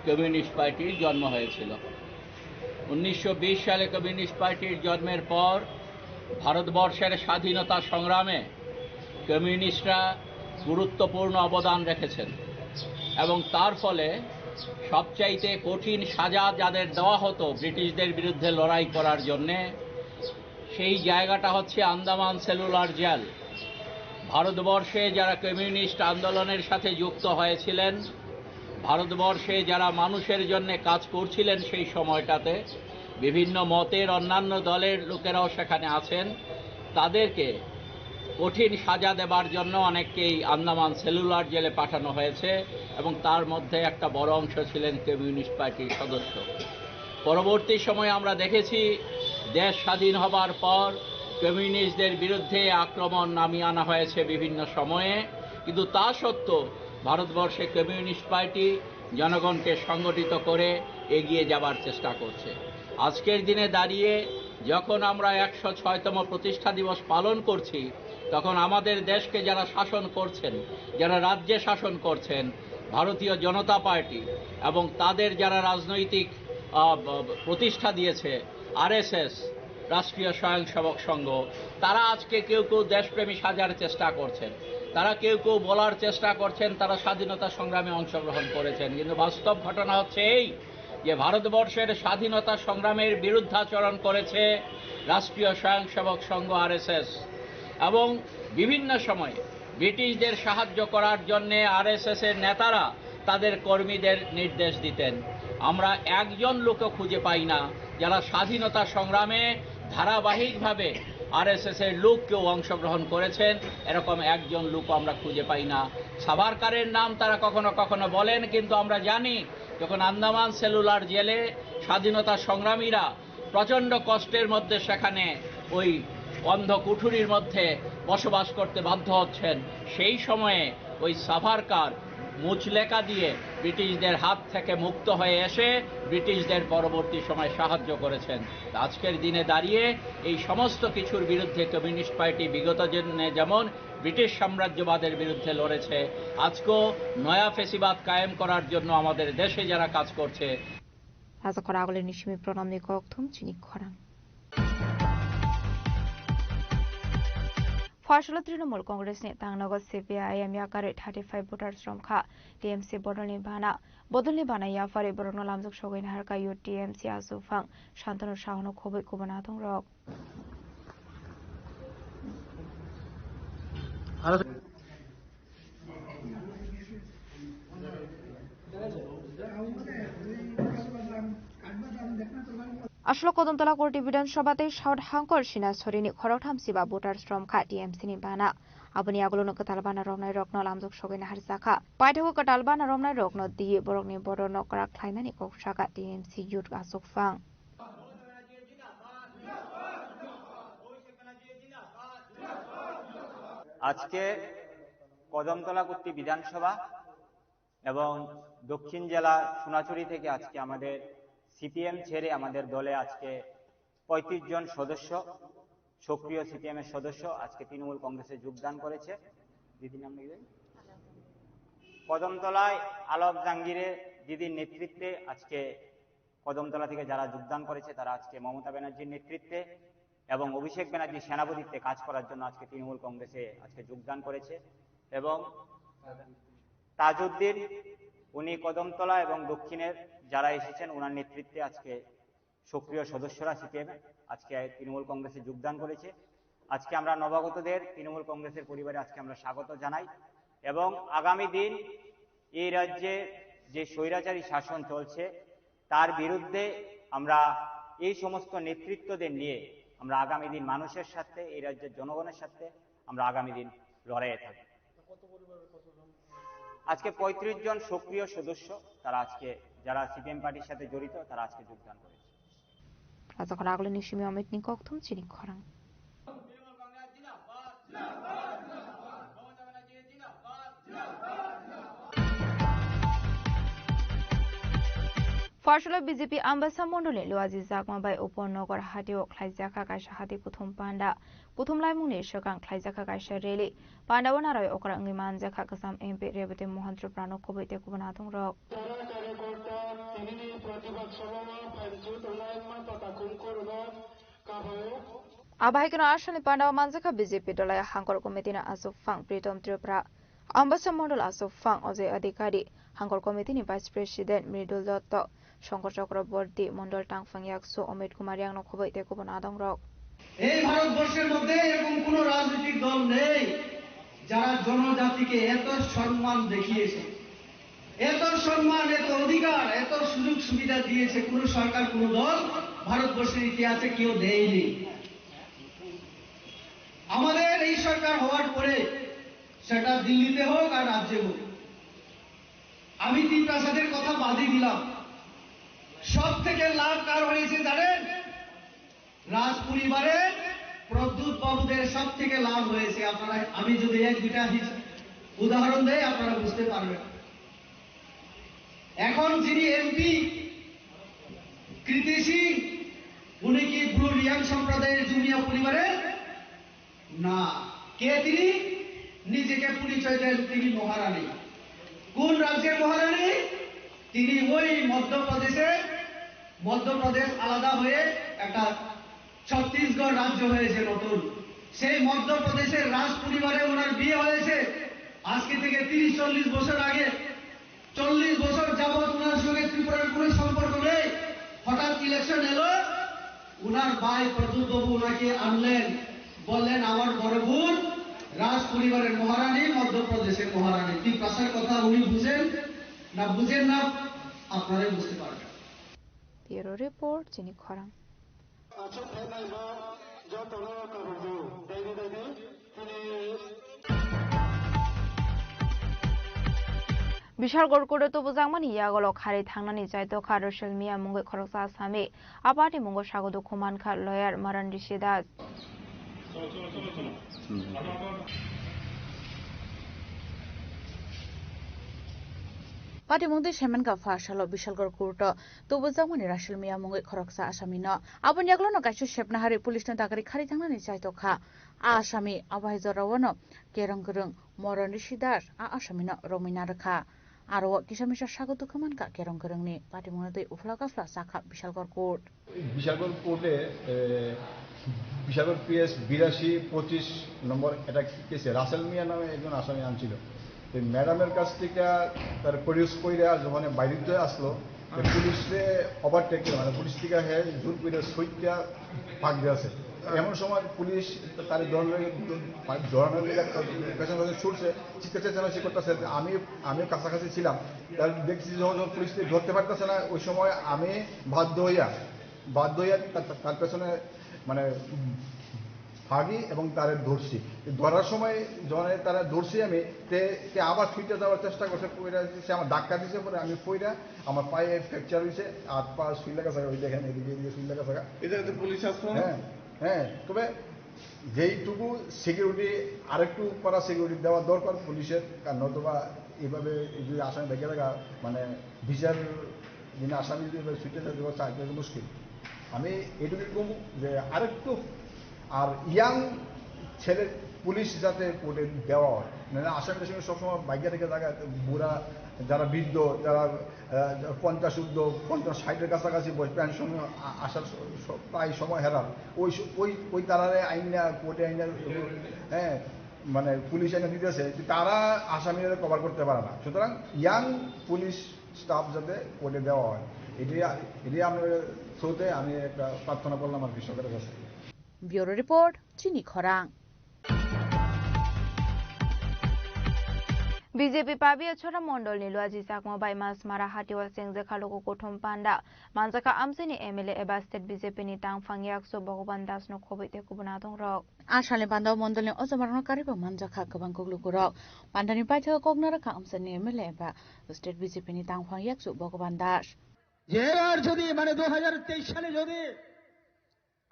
কমিউনিস্ট পার্টির জন্ম হয়েছিল। 1920 সালে কমিউনিস্ট পার্টির জন্মের পর ভারতবর্ষের স্বাধীনতা সংগ্রামে কমিউনিস্টরা গুরুত্বপূর্ণ অবদান রেখেছেন এবং তার ফলে সবচাইতে কঠিন সাজা যাদের দেওয়া হতো ব্রিটিশদের বিরুদ্ধে লড়াই করার জন্যে, সেই জায়গাটা হচ্ছে আন্দামান সেলুলার জেল। ভারতবর্ষে যারা কমিউনিস্ট আন্দোলনের সাথে যুক্ত হয়েছিলেন, ভারতবর্ষে যারা মানুষের জন্য কাজ করছিলেন সেই সময়টাতে, বিভিন্ন মতের অন্যান্য দলের লোকেরাও সেখানে আছেন, তাদেরকে কঠিন সাজা দেবার জন্য অনেককেই আন্দামান সেলুলার জেলে পাঠানো হয়েছে এবং তার মধ্যে একটা বড় অংশ ছিলেন কমিউনিস্ট পার্টির সদস্য। পরবর্তী সময়ে আমরা দেখেছি দেশ স্বাধীন হবার পর কমিউনিস্টদের বিরুদ্ধে আক্রমণ নামিয়ে আনা হয়েছে বিভিন্ন সময়ে, কিন্তু তা সত্ত্বেও ভারতবর্ষে কমিউনিস্ট পার্টি জনগণকে সংগঠিত করে এগিয়ে যাবার চেষ্টা করছে। আজকের দিনে দাঁড়িয়ে যখন আমরা 106তম প্রতিষ্ঠা দিবস পালন করছি, তখন আমাদের দেশকে যারা শাসন করছেন, যারা রাজ্যে শাসন করছেন, ভারতীয় জনতা পার্টি এবং তাদের যারা রাজনৈতিক প্রতিষ্ঠা দিয়েছে আরএসএস, রাষ্ট্রীয় স্বয়ংসেবক সংঘ, তারা আজকে কেউ কেউ দেশপ্রেমী সাজার চেষ্টা করছেন, তারা কেউ কেউ বলার চেষ্টা করছেন তারা স্বাধীনতা সংগ্রামে অংশগ্রহণ করেছেন, কিন্তু বাস্তব ঘটনা হচ্ছে এই যে ভারতবর্ষের স্বাধীনতা সংগ্রামের বিরুদ্ধাচরণ করেছে রাষ্ট্রীয় স্বয়ংসেবক সংঘ আরএসএস এবং বিভিন্ন সময়ে ব্রিটিশদের সাহায্য করার জন্যে আরএসএসের নেতারা তাদের কর্মীদের নির্দেশ দিতেন। আমরা একজন লোকও খুঁজে পাই না যারা স্বাধীনতা সংগ্রামে ধারাবাহিকভাবে আরএসএসের লোক কেউ অংশগ্রহণ করেছেন, এরকম একজন লোক আমরা খুঁজে পাই না। সাভারকারের নাম তারা কখনো কখনো বলেন, কিন্তু আমরা জানি যখন আন্দামান সেলুলার জেলে স্বাধীনতা সংগ্রামীরা প্রচণ্ড কষ্টের মধ্যে সেখানে ওই অন্ধ কুঠুরির মধ্যে বসবাস করতে বাধ্য হচ্ছেন, সেই সময়ে ওই সাভারকার মুচলেকা দিয়ে ব্রিটিশদের হাত থেকে মুক্ত হয়ে এসে ব্রিটিশদের পরবর্তী সময় সাহায্য করেছেন। আজকের দিনে দাঁড়িয়ে এই সমস্ত কিছুর বিরুদ্ধে কমিউনিস্ট পার্টি বিগত দিনে যেমন ব্রিটিশ সাম্রাজ্যবাদের বিরুদ্ধে লড়েছে, আজকেও নয়া ফেসিবাদ কায়েম করার জন্য আমাদের দেশে যারা কাজ করছে। রাজাখরাগলের নিশিমি প্রণাম নিকথম চিনি খরাং फर्स्ट तृणमूल कांग्रेस ने तांगनगर सीपीआईएम याकारे 35 वोटार्स रमखा टीएमसी बदलनि बाना याफारे बरनो लामजुक सगैन हारका यू टीएमसी आसुफां शान्तनु साहनो खबै कुबना दं रक আসলো কদমতলা কোর্ট বিধানসভাতে সাউথ হাঙ্কর সিনাসরিনি খরকথাमसिबा भोटार श्रमखा टीएमसी नि बाना aboni agolono katalbana romnai rokno lamjok sogena harsaka paithago katalbana romnai rokno diye borokni bodono krak khlainani koksaka TMC youth asokfang আজকে কদমতলা কোর্ট বিধানসভা এবং দক্ষিণ জেলা সোনাচুরি থেকে আজকে আমাদের সিপিএম ছেড়ে আমাদের দলে আজকে 35 জন সদস্য সক্রিয় সিপিএম এর সদস্য আজকে তৃণমূল কংগ্রেসে যোগদান করেছে। দিদি নাম লিখবেন। কদমতলায় আলম জাহাঙ্গীরের দিদির নেতৃত্বে আজকে কদমতলা থেকে যারা যোগদান করেছে তারা আজকে মমতা ব্যানার্জির নেতৃত্বে এবং অভিষেক ব্যানার্জির সেনাপতিত্বে কাজ করার জন্য আজকে তৃণমূল কংগ্রেসে আজকে যোগদান করেছে এবং তাজউদ্দিন উনি কদমতলা এবং দক্ষিণের যারা এসেছেন ওনার নেতৃত্বে আজকে সক্রিয় সদস্যরা সিপিএম আজকে তৃণমূল কংগ্রেসে যোগদান করেছে। আজকে আমরা নবাগতদের তৃণমূল কংগ্রেসের পরিবারে আজকে আমরা স্বাগত জানাই এবং আগামী দিন এই রাজ্যে যে স্বৈরাচারী শাসন চলছে তার বিরুদ্ধে আমরা এই সমস্ত নেতৃত্বদের নিয়ে আমরা আগামী দিন মানুষের সাথে এই রাজ্যের জনগণের সাথে আমরা আগামী দিন লড়াইয়ে থাকব। আজকে 35 জন সক্রিয় সদস্য তারা আজকে যারা সিপিএম পার্টির সাথে জড়িত তারা আজকে যোগদান করেছে। রাজাখরাগলে নিশিমি অমিত নিকথম চিনি খরাং ফার্সলা বিজেপি আম্বাসা মন্ডলে লোয়াজি জাকমাবাই উপনগর হাটিও খ্লাইজাখা কাইসা হাতি প্রথম পান্ডা প্রথম লাইমুংনি সকাং খ্লাইজাখা কাইসা রেলি পান্ডাও নারায় ওকরা अंगि मानजाखा कसाम एमपी रेबते मोहन्त्र प्राण खबैते कुबनाथं रक आबाहिकनो आशनि पांडाव मानजाखा बीजेपी दलाय हांकर कमिटिना आसुक फां प्रीतम त्रिपुरा आम्बासा मंडल आसुक फां अजय अधिकारी हांकर कमिटिनि भाइस प्रेसिडेंट मृदुल दत्त शंकर चक्रवर्ती मंडल टांगफां याकसु अमित कुमार यांग खबैते कुबनाथं रक এই ভারতবর্ষের মধ্যে এরকম কোন রাজনৈতিক দল নেই যারা জনজাতিকে এত সম্মান দেখিয়েছে, এত সম্মান, এত অধিকার, এত সুযোগ সুবিধা দিয়েছে কোন সরকার কোন দল ভারতবর্ষের ইতিহাসে কেউ দেয়নি। আমাদের এই সরকার হওয়ার পরে সেটা দিল্লিতে হোক আর রাজ্যে হোক, আমি তিন প্রাসাদের কথা বাদই দিলাম, সব থেকে লাভ কার হয়েছে জানেন? রাজ পরিবারের প্রদ্যুৎ বাবুদের সব থেকে লাভ হয়েছে। আপনারা, আমি যদি এক দুটা উদাহরণ দেই আপনারা বুঝতে পারবেন। এখন যিনি এমপি কৃতি সিং, উনি কি ব্লু রিয়াং সম্প্রদায়ের জুনিয়া পরিবারের না? কে তিনি? নিজেকে পরিচয় দেন তিনি মহারানী। কোন রাজ্যের মহারানী? তিনি ওই মধ্যপ্রদেশ আলাদা হয়ে একটা ছত্তিশগড় রাজ্য হয়েছে নতুন, সেই মধ্যপ্রদেশের রাজ পরিবারে ওনার বিয়ে হয়েছে। আজকে থেকে 30-40 বছর আগে, 40 বছর যাবৎ ওনার সঙ্গে ত্রিপুরার কোনো সম্পর্ক নেই। হঠাৎ ইলেকশন এলো, ওনার ভাই প্রদ্যুৎ বাবু ওনাকে আনলেন, বললেন আমার বড় বোন রাজ পরিবারের মহারানী, মধ্যপ্রদেশের মহারানী। কি ভাষার কথা উনি বুঝেন না বুঝেন না আপনারাই বুঝতে পারবেন। ব্যুরো রিপোর্ট চিনি খরাং। বিশালগড় কোড়ে তো বুজাংমানি ইয়াগল খারি থাংনানি যাইতো খারসেল মিয়া মুঙ্গৈ খরকসা আসামি আপাটি মুঙ্গ সাগদ খুমানখা লয়ার মারান ঋষিদাস पार्टी मुंगदे शेमन का फाशालो विशालगढ़ कोर्ट तो बुजामनि राशेल मिया मुंगै खरकसा आसामी न आबन यागलो न गाइसु शेपनाहारि पुलिस न दागरि खारि थांनानि चाइतो खा आसामी आबाय जरावनो केरंगरं मरन ऋषिदास आसामी न रमिना रखा आरो किसामिसा स्वागत खमान का केरंगरंनि पार्टी मुंगदे उफला गाफला साखा विशालगढ़ कोर्टे বিশালগড় পিএস 82-25 নম্বর এটা কেসে রাসেল মিয়া নামে একজন আসামি আনছিল। ম্যাডামের কাছ থেকে তার প্রডিউস করে যখন বাইরে আসলো পুলিশে ওভারটেক মানে পুলিশ থেকে হ্যাঁ জোর করে সইটা ভাগ দিয়ে আছে। এমন সময় পুলিশ তার ধরানোর পেছন পেছন ছুটছে, চিৎকার চেঁচামেচি করতেছে। আমিও কাছাকাছি ছিলাম, তার দেখছি যখন পুলিশ ধরতে পারতেছে না, ওই সময় আমি বাধ্য হইয়া তার পেছনে মানে ভাগি এবং তারে ধরছি। ধরার সময় যখন তারা ধরছি আমি আবার ছুটে যাওয়ার চেষ্টা করছে, সে আমার ধাক্কা দিয়েছে, পরে আমি পইরা আমার পায়ে ফ্র্যাকচার হয়েছে, হাত পা সুই লাগা থাকা, ওই দেখেন এদিকে সুই লাগা থাকা। পুলিশ আসলো। হ্যাঁ, তবে যেইটুকু সিকিউরিটি আরেকটু করা সিকিউরিটি দেওয়া দরকার পুলিশের, কারণ নতুবা এইভাবে যদি আসামি দেখে থাকা মানে বিচার যিনি আসামি যদি ছুটে দেওয়া চাইতে মুশকিল। আমি এটুকু কম যে আরেকটু আর ইয়াং ছেলে পুলিশ যাতে কোর্টে দেওয়া হয়, মানে আসামিদের সঙ্গে সবসময় বাইকে থেকে জায়গায় বুড়া যারা বৃদ্ধ, যারা 50-60-এর কাছাকাছি বয়স, পেনশন আসার প্রায় সময় হেরান, ওই তারারে আইনা কোর্টে আইনা হ্যাঁ মানে পুলিশ আইনা দিতেছে, তারা আসামিরা কভার করতে পারে না। সুতরাং ইয়াং পুলিশ স্টাফ যাতে কোর্টে দেওয়া হয়, এটি আমরা থ্রুতে আমি একটা প্রার্থনা করলাম আর কি সরকারের কাছে। ব্যুরো রিপোর্ট চিনি খরাং। বিজেপি পাবিয়া ছড়া মন্ডল নিলুয়াজি চাকমা বাই মাস মারা হাটিওয়াল চেংজে খালুকো কোঠম পান্ডা মানজাকা আমসিনি এমএলএ এবা স্টেট বিজেপি নি টাংফাং याकसो भगवान दास नो खबैते कुबना दं रक आसाले बान्दाव मण्डलनि अजमारन कारिबो मानजाखा गोबां गुगलुगु रक पान्डानि पाइथो कगना रखा আমসিनि एमएलए एबा स्टेट बिजेपि नि टांगफां याकसो भगवान दास এবার যদি মানে 2023 সালে যদি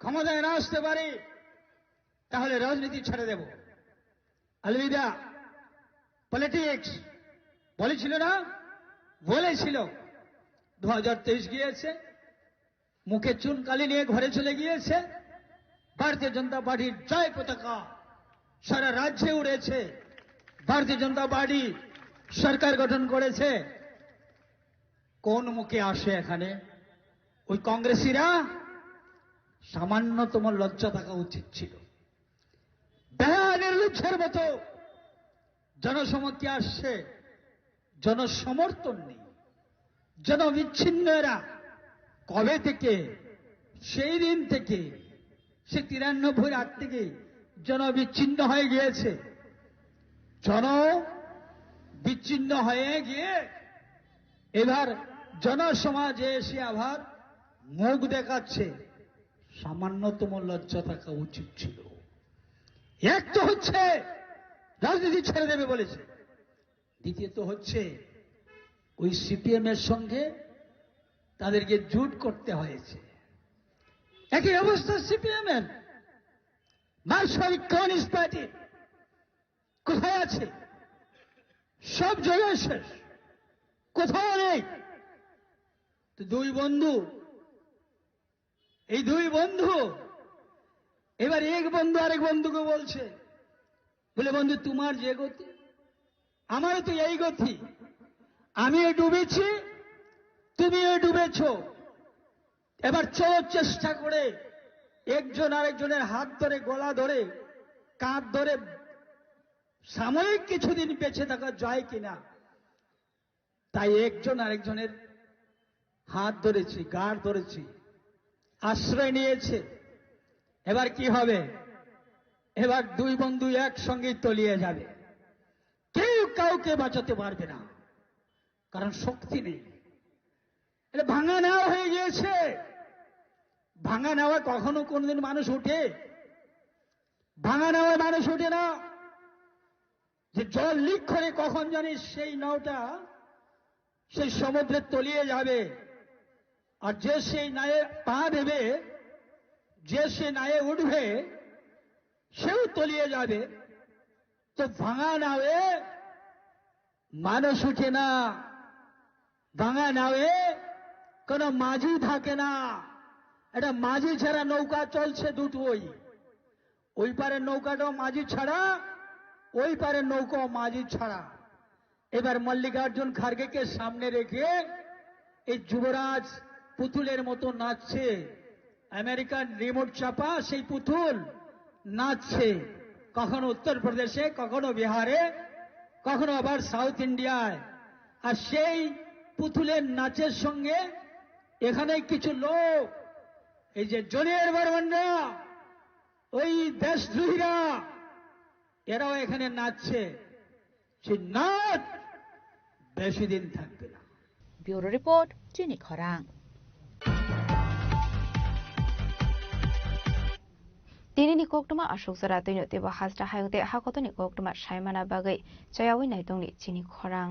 ক্ষমতায় না আসতে পারে তাহলে রাজনীতি ছেড়ে দেব, আলবিদা পলিটিক্স বলেছিল না, বলেছিল 2023 গিয়েছে, মুখে চুনকালি নিয়ে ঘরে চলে গিয়েছে, ভারতীয় জনতা পার্টির জয় পতাকা সারা রাজ্যে উড়েছে, ভারতীয় জনতা পার্টি সরকার গঠন করেছে। কোন মুখে আসে এখানে? ওই কংগ্রেসীরা সামান্যতম লজ্জা থাকা উচিত ছিল। নির্লজ্জের মতো জনসমক্ষে আসছে, জনসমর্থন নেই, জনবিচ্ছিন্ন এরা। কবে থেকে? সেই দিন থেকে, সে 93 আগ থেকে জনবিচ্ছিন্ন হয়ে গিয়েছে। জন বিচ্ছিন্ন হয়ে গিয়ে এবার জনসমাজে এসে আবার মুখ দেখাচ্ছে। সামান্যতম লজ্জা থাকা উচিত ছিল। এক তো হচ্ছে রাজনীতি ছেড়ে দেবে বলেছে, দ্বিতীয়ত হচ্ছে ওই সিপিএম এর সঙ্গে তাদেরকে জোট করতে হয়েছে। একই অবস্থা সিপিএম এর। মার্কসবাদী কমিউনিস্ট পার্টি কোথায় আছে? সব জায়গায় শেষ, কোথাও নেই। তো দুই বন্ধু, এই দুই বন্ধু এবার এক বন্ধু আরেক বন্ধুকে বলছে, বলে বন্ধু তোমার যে গতি আমারও তো এই গতি, আমিও ডুবেছি তুমিও ডুবেছ, এবার চলো চেষ্টা করে একজন আরেকজনের হাত ধরে, গলা ধরে, কাঁধ ধরে সাময়িক কিছুদিন বেঁচে থাকা যায় কিনা। তাই একজন আরেকজনের হাত ধরেছি, গাড় ধরেছি, আশ্রয় নিয়েছে। এবার কি হবে? এবার দুই বন্ধু একসঙ্গে তলিয়ে যাবে, কেউ কাউকে বাঁচাতে পারবে না, কারণ শক্তি নেই। এটা ভাঙা নেওয়া হয়ে গিয়েছে। ভাঙা নেওয়া কখনো কোনদিন মানুষ উঠে? ভাঙা নেওয়ায় মানুষ উঠে না। যে জল লিক করে কখন জানিস সেই নাওটা সেই সমুদ্রে তলিয়ে যাবে, আর যে সেই নায়ে পা দেবে, যে সে নায়ে উঠবে, সেও তলিয়ে যাবে। তো ভাঙা নাওয়ে মানুষ উঠে না, ভাঙা নাওয়ে কোনো মাঝি থাকে না। এটা মাঝি ছাড়া নৌকা চলছে দুটোই, ওই পারে নৌকাটাও মাঝি ছাড়া, ওই পারে নৌকাও মাঝি ছাড়া। এবার মল্লিকার্জুন খার্গেকে সামনে রেখে এই যুবরাজ পুতুলের মতো নাচছে, আমেরিকান রিমোট চাপা সেই পুতুল নাচছে, কখনো উত্তরপ্রদেশে, কখনো বিহারে, কখনো আবার সাউথ ইন্ডিয়ায়। আর সেই পুতুলের নাচের সঙ্গে এখানে কিছু লোক, এই যে জুনিয়র বর্মনরা, ওই দেশদ্রোহীরা, এরাও এখানে নাচছে। সেই নাচ বেশি দিন থাকবে না। ব্যুরো রিপোর্ট, চিনি খরাং। दिनैनि कक्टमा अशोक जरा दैनतेबो हाजरा हायते हाकतनि कक्टमा सायमाना बागै जयावै नायदंनि चिनि खरां।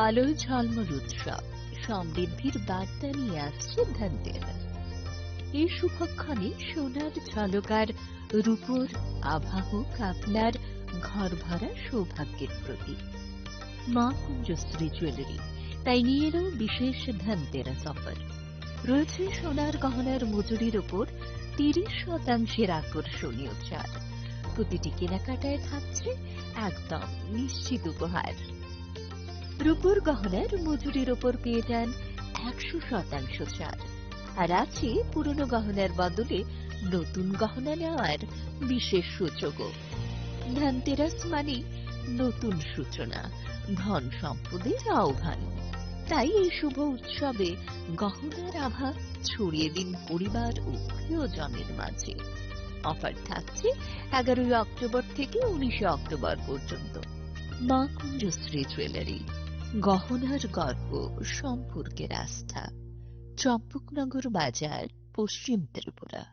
আলো ঝলমল উৎসব সমৃদ্ধির বার্তা নিয়ে আসছে ধনতেরাস। এই শুভক্ষণে সোনার ঝলকার রূপোর আভা হোক আপনার ঘর ভরা সৌভাগ্যের প্রতীক। মা কুঞ্জশ্রী জুয়েলারি তাই নিয়ে এলো বিশেষ ধনতেরাস অফার। রয়েছে সোনার গহনার মজুরির উপর 30% আকর্ষণীয় ছাড়। প্রতিটি কেনাকাটায় থাকছে একদম নিশ্চিত উপহার। রূপোর গহনার মজুরির উপর পেয়ে যান 100% ছাড়, আর আছে পুরনো গহনার বদলে নতুন গহনা নেওয়ার বিশেষ সুযোগও। ধনতেরাস মানে নতুন সূচনা, ধন সম্পদের আহ্বান। তাই এই শুভ উৎসবে গহনার আভা ছড়িয়ে দিন পরিবার ও প্রিয়জনের মাঝে। অফার থাকছে 11 অক্টোবর থেকে 19 অক্টোবর পর্যন্ত। মা কুঞ্জশ্রী জুয়েলারি, গহনার গর্ব, সম্পর্কের আস্থা। চম্পকনগর বাজার, পশ্চিম ত্রিপুরা।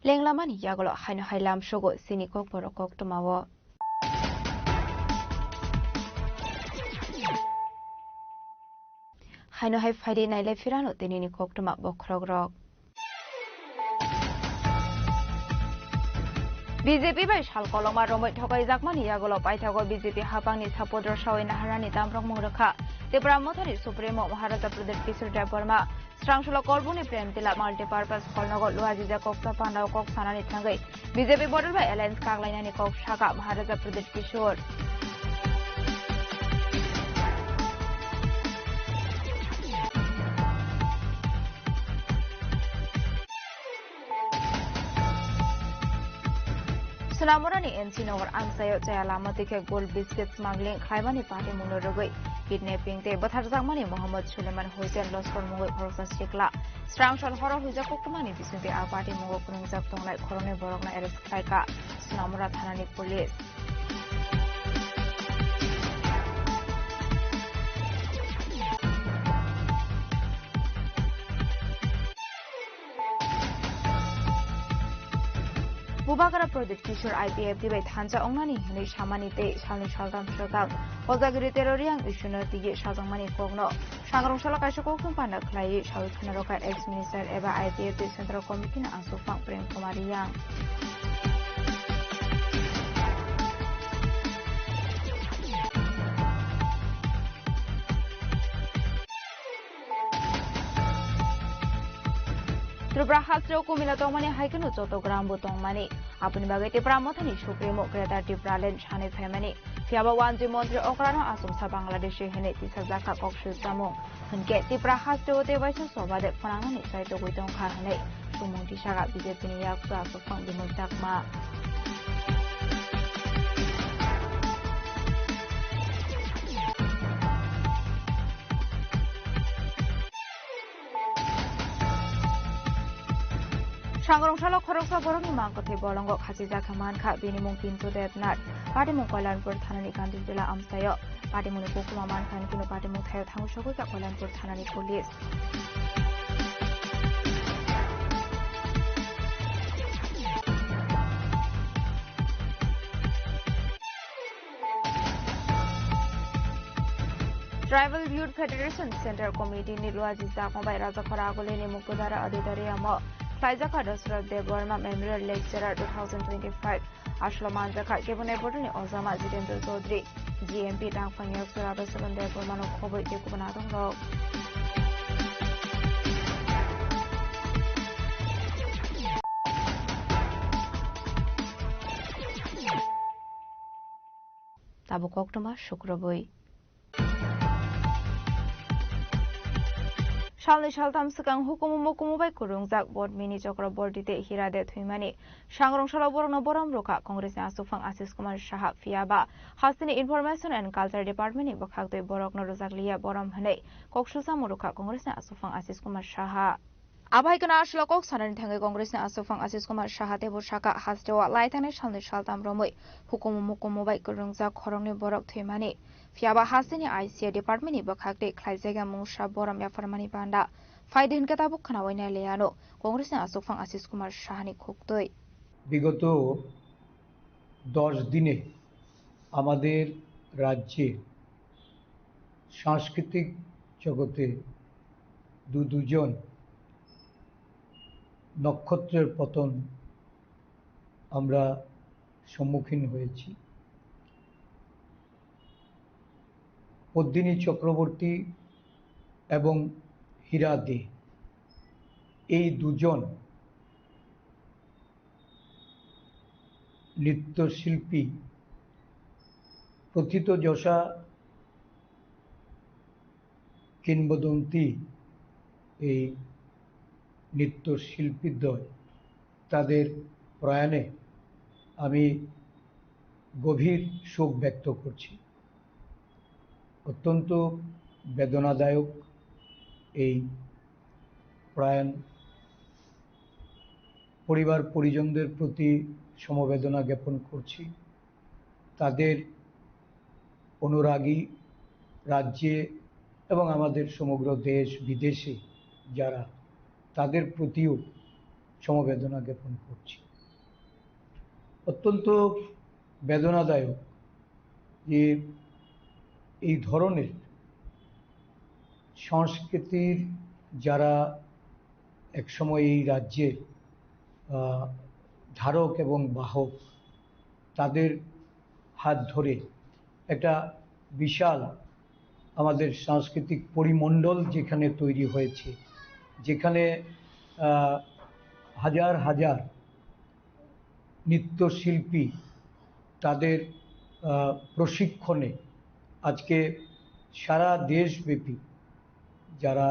লেংলামানি ইয়াগল হাইনো হাইলাম সগো সিনি কক বড় কক টমাও হাইনো হাই ফাইডে নাইলে ফিরানো তিনিনি কক টমা বখরগ রক বিজেপি বাই সাল কলমা রमै ঠকাই জাকমানি ইয়াগল পাইথাগো বিজেপি হাপাংনি সাপোদर সাওই নাহারানি দামরং মংরখা त्रिपुरा मथारी सुप्रीमो महाराजा प्रदेश किशोर देव वर्मा स्रांसुला कलबुनि प्रेम तिला माल्टीपार्पस कलनगो लुआजिजा कक्सा पांडाव कक सानानि थांगै बीजेपी बदल बाय एलायंस कागलायनानि कक शाखा महाराजा प्रदेश किशोर सुनामुरानि एनसी नगर आंसायो जया लामा दिखे गोल्ड बिस्किट स्मागलिंग खाइबानि पार्टी मुनो रगै किडनैपिंग ते बथारजाकमानि मोहम्मद सुलेमान हुसैन लस्कर मुगै खरसा सिकला स्ट्रांगसल हर हुइजा कक्टमानि बिसुंते आ पार्टी मुगो खुरुंजाक तंनाय खरने बरकना एरेस्ट खायका सुनामुरा थानानि पुलिस बुबागरा प्रदीप किशोर आईपीएफ दिबाय थानजा अंगनानि हनै सामानि ते सालनि सालदाम सगां अजागिरि तेररियां इशुनो दिगे साजंमानि कगनो सांग्रंसाला कायसो कक्टुं पाना खलायै सावि खनारका एक्स मिनिस्टार एबा आईपीएफ दि सेंट्रल कमिटिनि आंसुफां प्रेम कुमारियां त्रिपुरा हास्ट्रेव कुमिला तंगमानि हाइकनु चट्टग्राम तंगमानि आपनि बागै त्रिपुरा मथानि सुप्रीमो ग्रेटर त्रिपुरालेण्ड सानै फैमानि फियाबा वानजि मन्त्रि अक्रानो आसमसा बांलादेशी हेने तिसाजाखा कक्सु जामुं होनके त्रिपुरा हास्ट्रेव तेबायसा सबादे फनांनानि साइतो गैतंखा हनै सुमुंथि सागा बीजेपीनि याकसु आसुफां बिमुल जाकमा सांग्रंसाला खरगसा बरंनि मांगथे बलंग खासि जाखमान खा बिनिमुं पिन्टु देवनाथ पाटिमुं कल्याणपुर थानानि गांधी जिल्ला आमसायो पाटिमुनि कुकुमा मानखान किनु पाटिमुं थायो थांगु सगैका कल्याणपुर थानानि police tribal youth federation centre committee नि लुआजि जाकबाय राजाखरा आगोलेनि मुक्तदारा अधिदारियाम Faizaka Dashrath Dev Verma Memorial Lecturer 2025 Ashloman Zaka Kebune Boduni Ozama Jitendra Chaudhary GMP Dangfang Yaksura Basalan Dev Verma no Khoboi Kekubanadong Rok Tabu Koktoma Shukraboi सालनि सालथाम सिगां हुकुम मुकुमुबाय कुरुंजाक बडमिनि चक्र बर्दिते हिरादे थुइमानि सांग्रंसाला बरंनो बरम रोखा कांग्रेसनि आसुफां आशिष कुमार साहा फियाबा हास्तिनि इनफरमेशन एंड कल्चर डिपार्टमेंटनि बखागदै बरकनो रोजागलिया बरम हनै कक्सुजा मुरुखा कांग्रेसनि आसुफां आशिष कुमार साहा आबायकना आशला कक सानानि थाङै कांग्रेसनि आसुफां आशिष कुमार साहा तेबो साका हास्टेवा लाइथाने सालनि सालथाम रमै हुकुम मुकुमुबाय कुरुंजाक खरंनि बरक थुइमानि फियाबा हास्तिनि आईसीए डिपार्टमेंटनि बखागदै ख्लाइजायगा मुंसा बरम याफरमानि बान्दा फाइदिन केताबुक खानावैना लेयानो कांग्रेसनि आसुफां आशिष कुमार साहानि खुक्तै বিগত 10 দিনে আমাদের রাজ্যে সাংস্কৃতিক জগতে দুজন নক্ষত্রের পতন আমরা সম্মুখীন হয়েছি পদ্মিনী চক্রবর্তী এবং হীরা দে এই দুজন নৃত্যশিল্পী প্রথিতযশা কিংবদন্তি এই নৃত্যশিল্পীদ্বয় তাদের প্রয়াণে আমি গভীর শোক ব্যক্ত করছি অত্যন্ত বেদনাদায়ক এই প্রয়াণ পরিবার পরিজনদের প্রতি সমবেদনা জ্ঞাপন করছি তাদের অনুরাগী রাজ্যে এবং আমাদের সমগ্র দেশ বিদেশে যারা তাদের প্রতিও সমবেদনা জ্ঞাপন করছি। অত্যন্ত বেদনাদায়ক যে এই ধরনের সংস্কৃতির যারা একসময় এই রাজ্যের ধারক এবং বাহক, তাদের হাত ধরে একটা বিশাল আমাদের সাংস্কৃতিক পরিমণ্ডল যেখানে তৈরি হয়েছে, যেখানে হাজার হাজার নৃত্যশিল্পী তাদের প্রশিক্ষণে আজকে সারা দেশব্যাপী যারা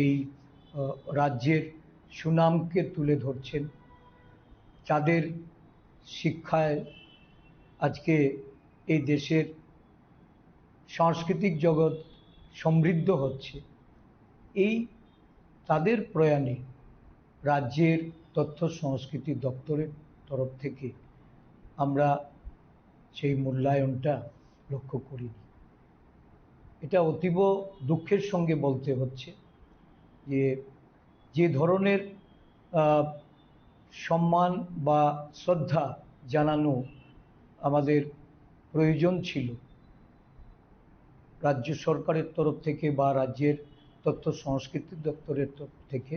এই রাজ্যের সুনামকে তুলে ধরছেন, তাদের শিক্ষায় আজকে এই দেশের সাংস্কৃতিক জগৎ সমৃদ্ধ হচ্ছে। এই তাদের প্রয়াণে রাজ্যের তথ্য সংস্কৃতি দপ্তরের তরফ থেকে আমরা সেই মূল্যায়নটা লক্ষ্য করিনি। এটা অতীব দুঃখের সঙ্গে বলতে হচ্ছে যে যে ধরনের সম্মান বা শ্রদ্ধা জানানো আমাদের প্রয়োজন ছিল রাজ্য সরকারের তরফ থেকে বা রাজ্যের তথ্য সংস্কৃতি দপ্তরের তরফ থেকে,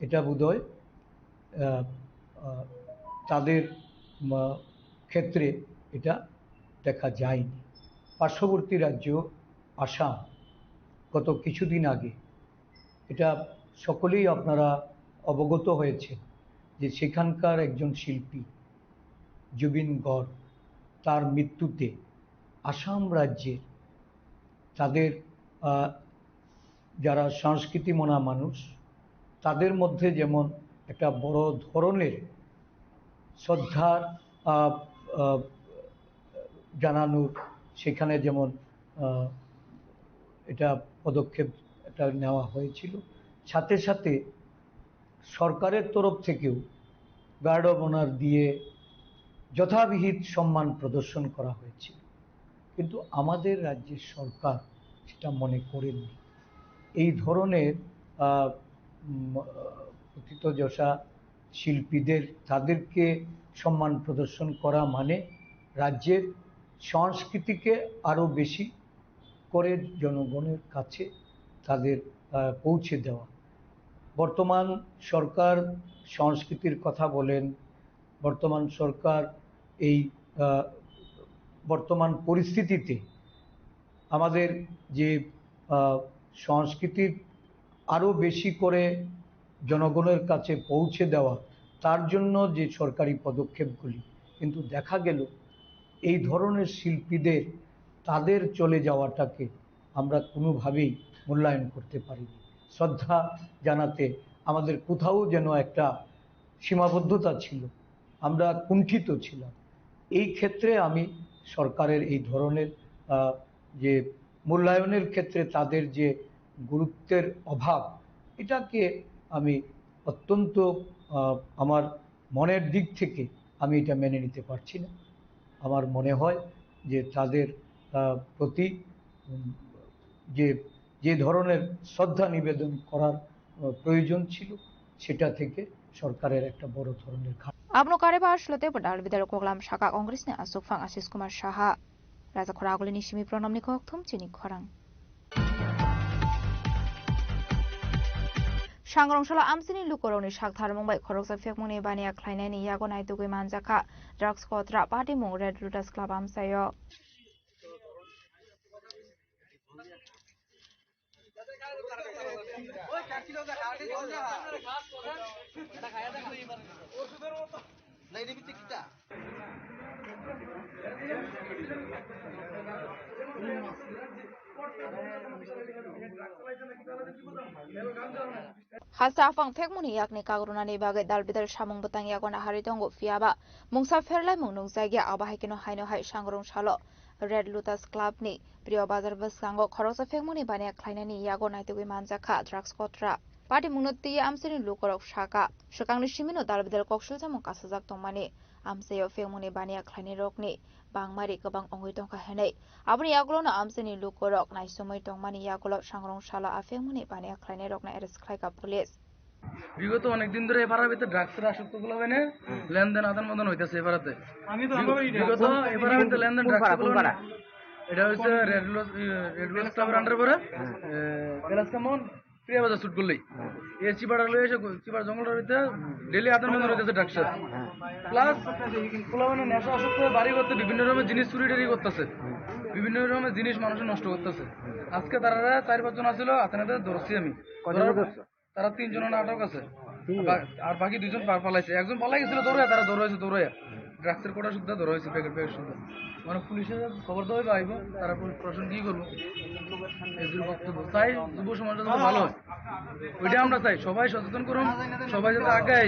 এটা বোধহয় তাদের ক্ষেত্রে এটা দেখা যায়নি। পার্শ্ববর্তী রাজ্য আসাম গত কিছুদিন আগে, এটা সকলেই আপনারা অবগত হয়েছে যে সেখানকার একজন শিল্পী জুবিন গর্গ, তার মৃত্যুতে আসাম রাজ্যের তাদের যারা সংস্কৃতিমনা মানুষ, তাদের মধ্যে যেমন একটা বড় ধরনের শ্রদ্ধার জানানোর সেখানে যেমন এটা পদক্ষেপ এটা নেওয়া হয়েছিল, সাথে সাথে সরকারের তরফ থেকেও গার্ড অব অনার দিয়ে যথাবিহিত সম্মান প্রদর্শন করা হয়েছিল। কিন্তু আমাদের রাজ্যের সরকার সেটা মনে করেননি। এই ধরনের প্রথিতযশা শিল্পীদের তাদেরকে সম্মান প্রদর্শন করা মানে রাজ্যের সংস্কৃতিকে আরও বেশি করে জনগণের কাছে তাদের পৌঁছে দেওয়া। বর্তমান সরকার সংস্কৃতির কথা বলেন, বর্তমান সরকার এই বর্তমান পরিস্থিতিতে আমাদের যে সংস্কৃতির আরও বেশি করে জনগণের কাছে পৌঁছে দেওয়া, তার জন্য যে সরকারি পদক্ষেপগুলি, কিন্তু দেখা গেল এই ধরনের শিল্পীদের তাদের চলে যাওয়াটাকে আমরা কোনোভাবেই মূল্যায়ন করতে পারিনি। শ্রদ্ধা জানাতে আমাদের কোথাও যেন একটা সীমাবদ্ধতা ছিল, আমরা কুণ্ঠিত ছিলাম। এই ক্ষেত্রে আমি সরকারের এই ধরনের যে মূল্যায়নের ক্ষেত্রে তাদের যে গুরুত্বের অভাব, এটাকে আমি অত্যন্ত আমার মনের দিক থেকে আমি এটা মেনে নিতে পারছি না। আমার মনে হয় যে তাদের প্রতি যে ধরনের শ্রদ্ধা নিবেদন করার প্রয়োজন ছিল, সেটা থেকে সরকারের একটা বড় ধরনের ঘাটতি। Abno karebar shlote padal bidar koglam shaka kongresni asukfang Ashish Kumar Saha raja khoragulini simi pranamni kokthum chini khorang Sangrongshalo amsini lukoroni shakthar mumbai khoroksa fekmuni bania khlainani yago naitugui manjaka drugs kotra party mung Red Lotus Club amsayo Khasafang fekmuni yakni kagrunani bagai dalbidar samung batang yagona haritongo fiaba mungsa ferlai mungnung jaigya abahikino haino hai Sangrongshalo Red Lotus Club ni Priyo Bazar Baskango khorosa fekmuni bania khlainani yago naitugui manjaka drugs kotra Party mungnotti amsini lukorok shaka shakangni simino dalbidar kokshulja mung kasajak tongmani amsayo fekmuni bania khlaini rokni bangmari gobang ongoi tongkha henai aboni yagulono amsini lukorok naisomoi tongmani yagulo Sangrongshalo afekmuni bania khlaini rokna arrest khlaika police বিগত অনেকদিন ধরে এপাড়ার ভিতরে ড্রাগসের আসক্ত গুলো হয় না লেনদেন আদান প্রদান হইতেছে এপাড়াতে বিগত এপাড়ার ভিতরে লেনদেন ড্রাগস গুলো এটা হচ্ছে রেড রোজ ক্লাবের আন্ডার পরে কেমন প্রিয়া বাজার শুট করলেই এই চিপাড়া লয়ে এসে চিপাড়া জঙ্গলের ভিতরে ডেলি আদান প্রদান হইতেছে ড্রাগসের প্লাস পোলা মানে নেশা আসক্ত বাড়ি করতে বিভিন্ন রকমের জিনিস চুরি টুরি করতেছে বিভিন্ন রকমের জিনিস মানুষের নষ্ট করতেছে আজকে তারা 4-5 জন আছিল আতেনাতে ধরছি আমি তারা 3 জনের আটক আছে আর বাকি 2 জন পালাইছে একজন পালাই গেছিল দৌড়াইছে ড্রাগসের কোটা সুদ্ধা ধরা হয়েছে প্যাকেট সুদ্ধা মানে পুলিশের খবর দেওয়া আইব তারা প্রশাসন কি করবো এদের বক্তব্য চাই যুব সমাজটা যাতে ভালো হয় ওইটা আমরা চাই সবাই সচেতন করুন সবাই যাতে আগে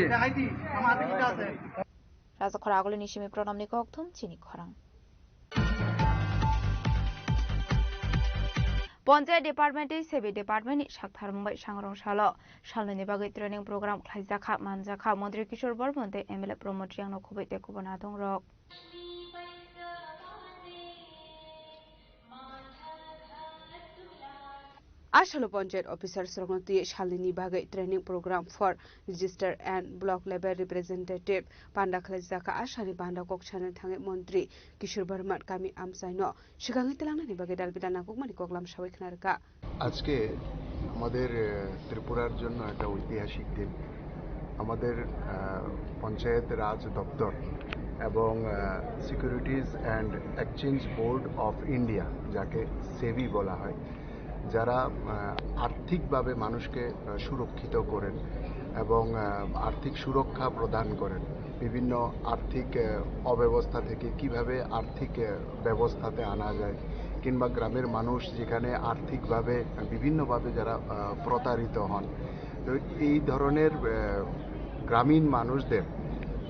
রাজা খরা আগলে নিশিমি প্রণাম নিকথম চিনি খরাং পঞ্চায়েত ডিপার্টমেন্টে সেবি ডিপার্টমেন্टनि सागथार मुंबाई सांग्रांशाल सालनि बागै ट्रेनिं प्रग्राम खालायजाखा मानजाखा मन्त्री किशोर बर्मन एमएलए प्रमोद रियांनो खुबै तेखुबना दं रक आसालो पंचायत ऑफिसर सरगती सालनि बागै training programme for register and block level representative पांडा खालायजाखा आसानि बांदा कक्सानो थाङै मन्त्री किशोर बर्मन गामि आमसाइनो सिगाङै तेलांनानि बागै दालबिदा नागुकमानि कगलाम सावै खोनारका আজকে আমাদের ত্রিপুরার জন্য একটা ঐতিহাসিক দিন আমাদের পঞ্চায়েত রাজ দপ্তর এবং securities and exchange board of India যাকে সেবি বলা হয় যারা আর্থিকভাবে মানুষকে সুরক্ষিত করেন এবং আর্থিক সুরক্ষা প্রদান করেন বিভিন্ন আর্থিক অব্যবস্থা থেকে কিভাবে আর্থিক ব্যবস্থাতে আনা যায় কিংবা গ্রামের মানুষ যেখানে আর্থিকভাবে বিভিন্নভাবে যারা প্রতারিত হন তো এই ধরনের গ্রামীণ মানুষদের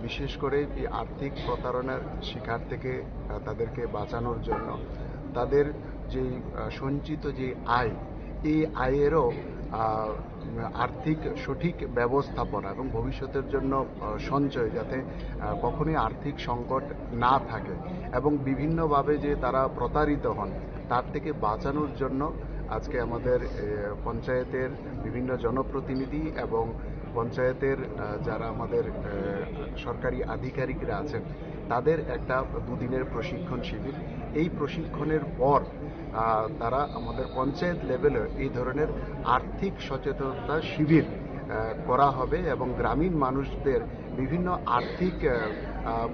বিশেষ করে এই আর্থিক প্রতারণার শিকার থেকে তাদেরকে বাঁচানোর জন্য তাদের যে সঞ্চিত যে আয় এই আয়েরও আর্থিক সঠিক ব্যবস্থাপনা এবং ভবিষ্যতের জন্য সঞ্চয় যাতে কখনোই আর্থিক সংকট না থাকে এবং বিভিন্নভাবে যে তারা প্রতারিত হন তার থেকে বাঁচানোর জন্য আজকে আমাদের পঞ্চায়েতের বিভিন্ন জনপ্রতিনিধি এবং পঞ্চায়েতের যারা আমাদের সরকারি আধিকারিকরা আছেন তাদের একটা দুদিনের প্রশিক্ষণ শিবির এই প্রশিক্ষণের পর তারা আমাদের পঞ্চায়েত লেভেলে এই ধরনের আর্থিক সচেতনতা শিবির করা হবে এবং গ্রামীণ মানুষদের বিভিন্ন আর্থিক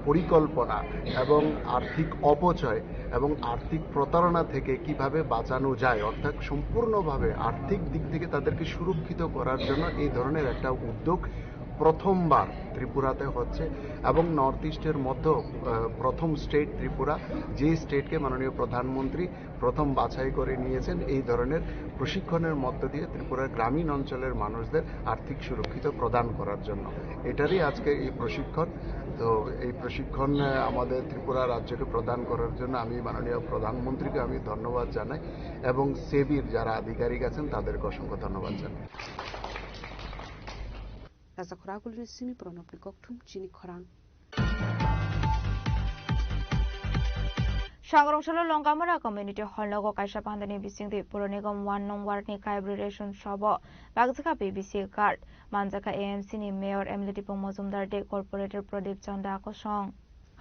পরিকল্পনা এবং আর্থিক অপচয় এবং আর্থিক প্রতারণা থেকে কিভাবে বাঁচানো যায় অর্থাৎ সম্পূর্ণভাবে আর্থিক দিক থেকে তাদেরকে সুরক্ষিত করার জন্য এই ধরনের একটা উদ্যোগ প্রথমবার ত্রিপুরাতে হচ্ছে এবং নর্থ ইস্টের মধ্যে প্রথম স্টেট ত্রিপুরা যে স্টেটকে মাননীয় প্রধানমন্ত্রী প্রথম বাছাই করে নিয়েছেন এই ধরনের প্রশিক্ষণের মধ্য দিয়ে ত্রিপুরার গ্রামীণ অঞ্চলের মানুষদের আর্থিক সুরক্ষিত প্রদান করার জন্য এটারই আজকে এই প্রশিক্ষণ তো এই প্রশিক্ষণ আমাদের ত্রিপুরা রাজ্যকে প্রদান করার জন্য আমি মাননীয় প্রধানমন্ত্রীকে আমি ধন্যবাদ জানাই এবং সেবির যারা আধিকারিক আছেন তাদেরকে অসংখ্য ধন্যবাদ জানাই Rasa Khoragul Simi Pronopni Koktum Chini Khorang सांग्रांशाल लंकामरा कम्युनिटी हल नगो कायसा पांदानि बिसिंगदि पुर निगम 1 नं वार्डनि काइब्रेशन सब बागजाखा पीबीसी कार्ड मानजाखा एएमसी नि मेयर एमएलए मजुमदार डे कॉर्पोरेटर प्रदीप चंदा आकसं